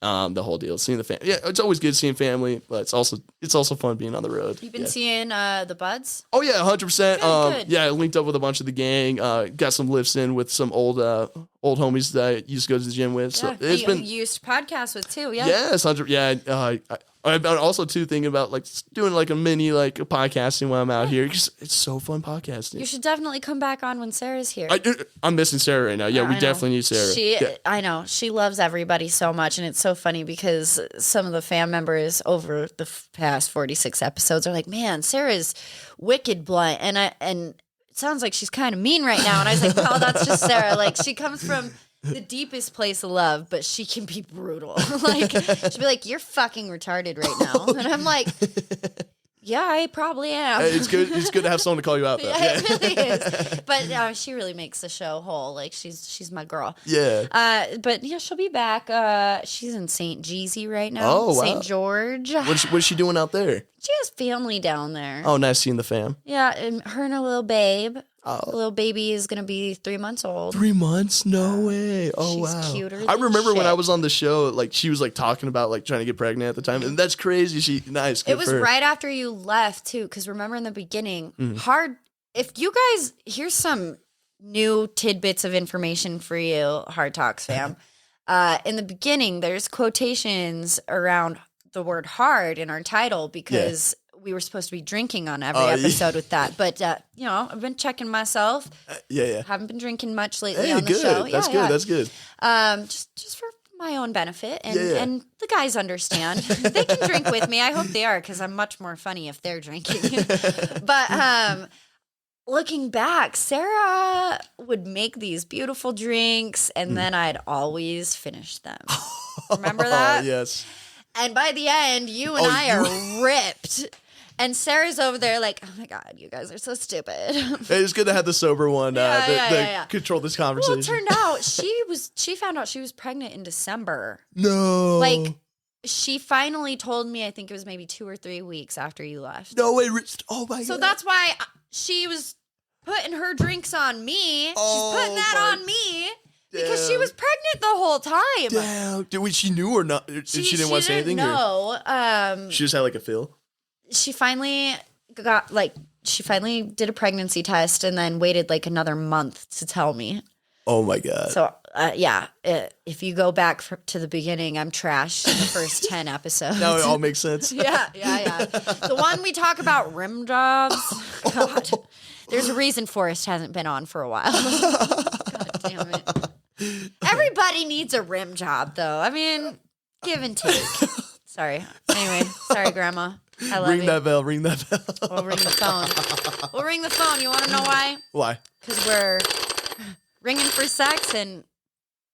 The whole deal, seeing the family. Yeah, it's always good seeing family, but it's also fun being on the road. You've been seeing the buds? Oh yeah, 100%. Good. Yeah, I linked up with a bunch of the gang. Got some lifts in with some old homies that I used to go to the gym with. So it's been you used to podcast with too. Yeah. yes, 100. Yeah, I'm also too thinking about like doing like a mini like podcasting while I'm out here, because it's so fun podcasting. You should definitely come back on when Sarah's here. I'm missing Sarah right now. Yeah, I we know. definitely need Sarah. I know. She loves everybody so much. And it's so funny because some of the fam members over the past 46 episodes are like, man, Sarah's wicked blunt. And it sounds like she's kind of mean right now. And I was like, well, that's just Sarah. Like, she comes from the deepest place of love, but she can be brutal. Like, she'll be like, you're fucking retarded right now. And I'm like, yeah, I probably am. It's good. It's good to have someone to call you out, though. Yeah, it really is. But she really makes the show whole. Like, she's my girl. Yeah. But yeah, she'll be back. She's in St. Jeezy right now. Oh, wow. St. George. What's she doing out there? She has family down there. Oh, nice seeing the fam. Yeah, and her and a little babe. Oh. The little baby is gonna be 3 months old. 3 months? No way. Oh, She's wow. cuter I than remember when shit. I was on the show, like she was like talking about like trying to get pregnant at the time, and that's crazy. Nice. Good It was for her. right after you left too, because remember in the beginning, Mm-hmm. hard. If you guys, here's some new tidbits of information for you, Hard Talks fam. In the beginning, there's quotations around the word "hard" in our title because we were supposed to be drinking on every episode with that. But you know, I've been checking myself. Yeah. Haven't been drinking much lately Hey, on the good. show. That's good. That's good. Just for my own benefit, and Yeah. and the guys understand. They can drink with me. I hope they are, because I'm much more funny if they're drinking. But looking back, Sarah would make these beautiful drinks, and then I'd always finish them. Remember that? Yes. And by the end, you and I are ripped. And Sarah's over there like, oh my God, you guys are so stupid. Hey, it's good to have the sober one Yeah. control this Well, conversation. it turned out she found out she was pregnant in December. No. Like, she finally told me, I think it was maybe 2 or 3 weeks after you left. No way. Oh my God. So that's why she was putting her drinks on me. Oh, She's putting that on me because she was pregnant the whole time. Damn. Dude, she knew or not? She didn't want to say anything? No. She just had like a feel? She finally did a pregnancy test and then waited like another month to tell me. Oh my God. So if you go back to the beginning, I'm trash in the first 10 episodes. Now it all makes sense. Yeah. The one we talk about rim jobs. God. There's a reason Forrest hasn't been on for a while. God damn it. Everybody needs a rim job, though. I mean, give and take. Sorry. Anyway, sorry, Grandma. I love Ring you. that bell. Ring that bell. We'll ring the phone. We'll ring the phone. You want to know why? Why? Because we're ringing for sex and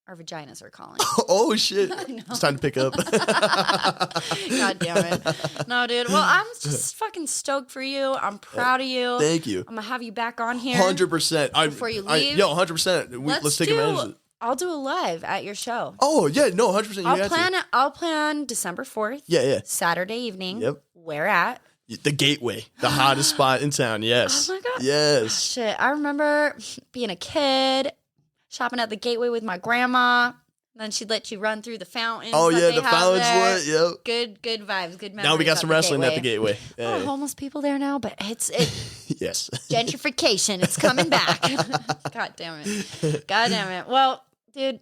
our vaginas are calling. Oh, shit. It's time to pick up. God damn it. No, dude. Well, I'm just fucking stoked for you. I'm proud of you. Thank you. I'm going to have you back on here. 100%. Before you leave. 100%. Let's take advantage of it. I'll do a live at your show. Oh, yeah. No, 100%. I'll plan December 4th. Yeah. Saturday evening. Yep. Where at? The Gateway. The hottest spot in town. Yes. Oh, my God. Yes. Shit. I remember being a kid, shopping at the Gateway with my grandma. Then she'd let you run through the fountains. Oh, that yeah. they The have fountains there. lit. Yep. Good vibes. Good memories. Now we got some wrestling at the Gateway. Oh, homeless people there now, but it's Yes. gentrification. It's coming back. God damn it. Well, dude,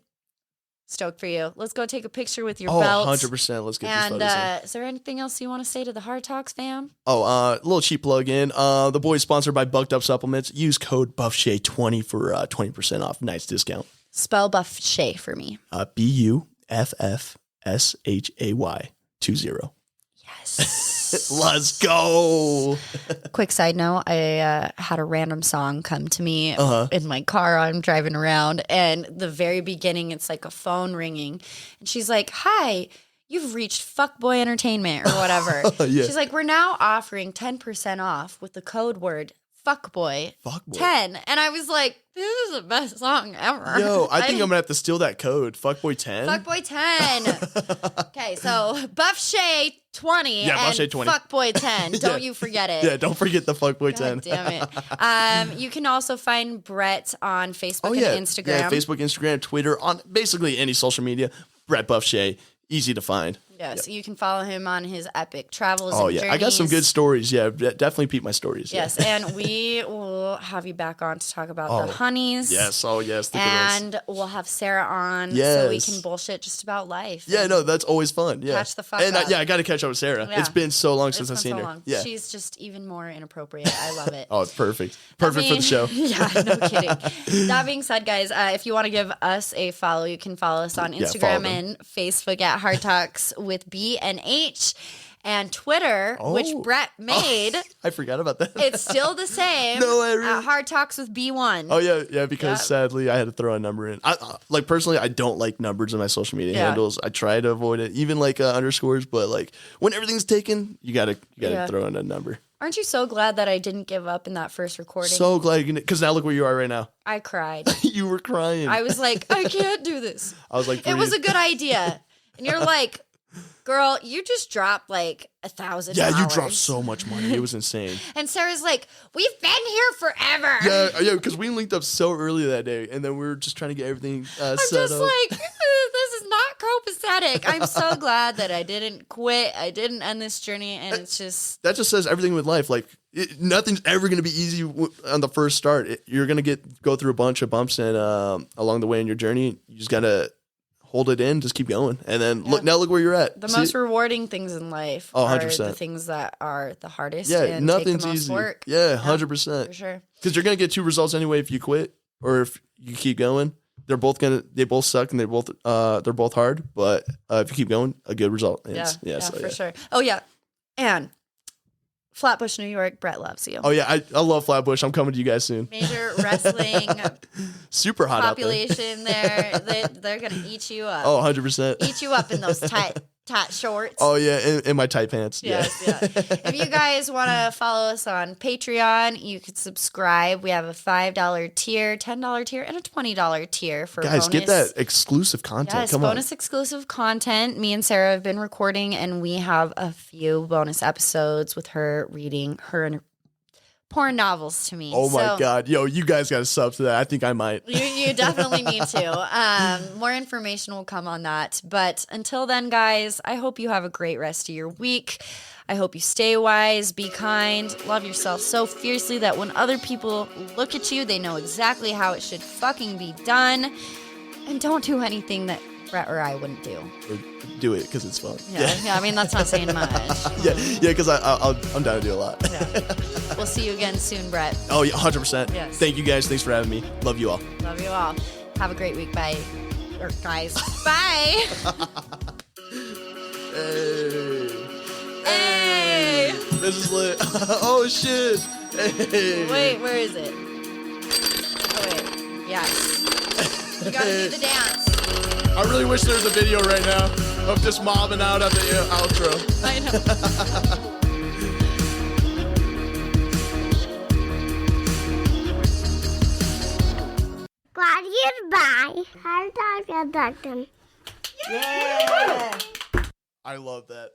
stoked for you. Let's go take a picture with your belt. 100%. Let's get these photos in. Is there anything else you want to say to the Hard Talks fam? A little cheap plug in. The boys sponsored by Bucked Up Supplements. Use code BuffShay20 for 20% off. Nice discount. Spell Buff Shay for me. BUFFSHAY 20. Yes. Let's go. Quick side note, I had a random song come to me in my car. I'm driving around, and the very beginning, it's like a phone ringing, and she's like, "Hi, you've reached Fuckboy Entertainment," or whatever. Yeah. She's like, "We're now offering 10% off with the code word Fuckboy 10," and I was like, "This is the best song ever." Yo, I think I'm gonna have to steal that code. Fuckboy 10. Fuckboy 10. Okay, so Buff Shay 20 Yeah, Buff and Shay 20. Fuckboy 10. Don't you forget it. Yeah, don't forget the Fuckboy 10. God damn it. You can also find Brett on Facebook and Instagram. Yeah, Facebook, Instagram, Twitter, on basically any social media. Brett Buff Shay. Easy to find. Yes, you can follow him on his epic travels Oh, and yeah. journeys. I got some good stories. Yeah, definitely peep my stories. Yes, and we will have you back on to talk about the honeys. Yes. Oh, yes. Think of this. And we'll have Sarah on so we Yes. can bullshit just about life. Yeah, no, that's always fun. Yeah. Catch the fuck and up. I got to catch up with Sarah. Yeah. It's been so long It's since been I've seen so her. long. Yeah. She's just even more inappropriate. I love it. Oh, it's perfect. Perfect for the show. Yeah, no kidding. That being said, guys, if you want to give us a follow, you can follow us on follow Instagram them. and Facebook at Hard Talks with B and H, and Twitter, which Brett made. I forgot about that. It's still the same. No, I really- at Hard Talks with B1. Oh yeah, because sadly I had to throw a number in. Like personally, I don't like numbers in my social media handles. I try to avoid it, even like underscores. But like when everything's taken, you gotta throw in a number. Aren't you so glad that I didn't give up in that first recording? So glad, because now look where you are right now. I cried. You were crying. I was like, I can't do this. I was like, It was a breathe. good idea. And you're like, girl, you just dropped like $1,000. Yeah, you dropped so much money. It was insane. And Sarah's like, we've been here forever. Yeah, because we linked up so early that day, and then we were just trying to get everything I'm set just up. like, this is not copacetic. I'm so glad that I didn't quit. I didn't end this journey, and it's just That just says everything with life. Like nothing's ever going to be easy on the first start. You're going to go through a bunch of bumps and along the way in your journey. You just got to hold it in, just keep going, and then look where you're at. the See? most rewarding things in life. Oh, are 100%. the things that are the hardest. Yeah, and nothing's take the most easy. work. Yeah, For 100%. sure. Because you're going to get two results anyway if you quit or if you keep going. They both suck and they're both hard. But if you keep going, a good result. For sure. Oh yeah, and Flatbush, New York. Brett loves you. Oh yeah, I love Flatbush. I'm coming to you guys soon. Major wrestling Super hot out there. population there. They're gonna eat you up. Oh, 100%. Eat you up in those tight shorts. Oh yeah, in my tight pants. Yes, yeah. If you guys want to follow us on Patreon, you can subscribe. We have a $5 tier, $10 tier, and a $20 tier for Guys, bonus. get that exclusive content. Yes, Come bonus exclusive content. Me and Sarah have been recording, and we have a few bonus episodes with her reading her porn novels to me. on. Oh my So God, yo, you guys got to sub to that. I think I might. You definitely need to. More information will come on that. But until then, guys, I hope you have a great rest of your week. I hope you stay wise, be kind, love yourself so fiercely that when other people look at you, they know exactly how it should fucking be done. And don't do anything that Brett or I wouldn't do. Or do it because it's fun. Yeah, I mean, that's not saying much. Yeah, because I'm down to do a lot. Yeah. We'll see you again soon, Brett. Oh, yeah, 100%. Yes. Thank you guys. Thanks for having me. Love you all. Love you all. Have a great week. Bye. Or guys. Bye. Hey. This is lit. Oh, shit. Hey. Wait, where is it? Oh, wait. Yes. You gotta do the dance. I really wish there was a video right now of just mobbing out at the outro. I know. Goodbye. Hard talk about them. I love that.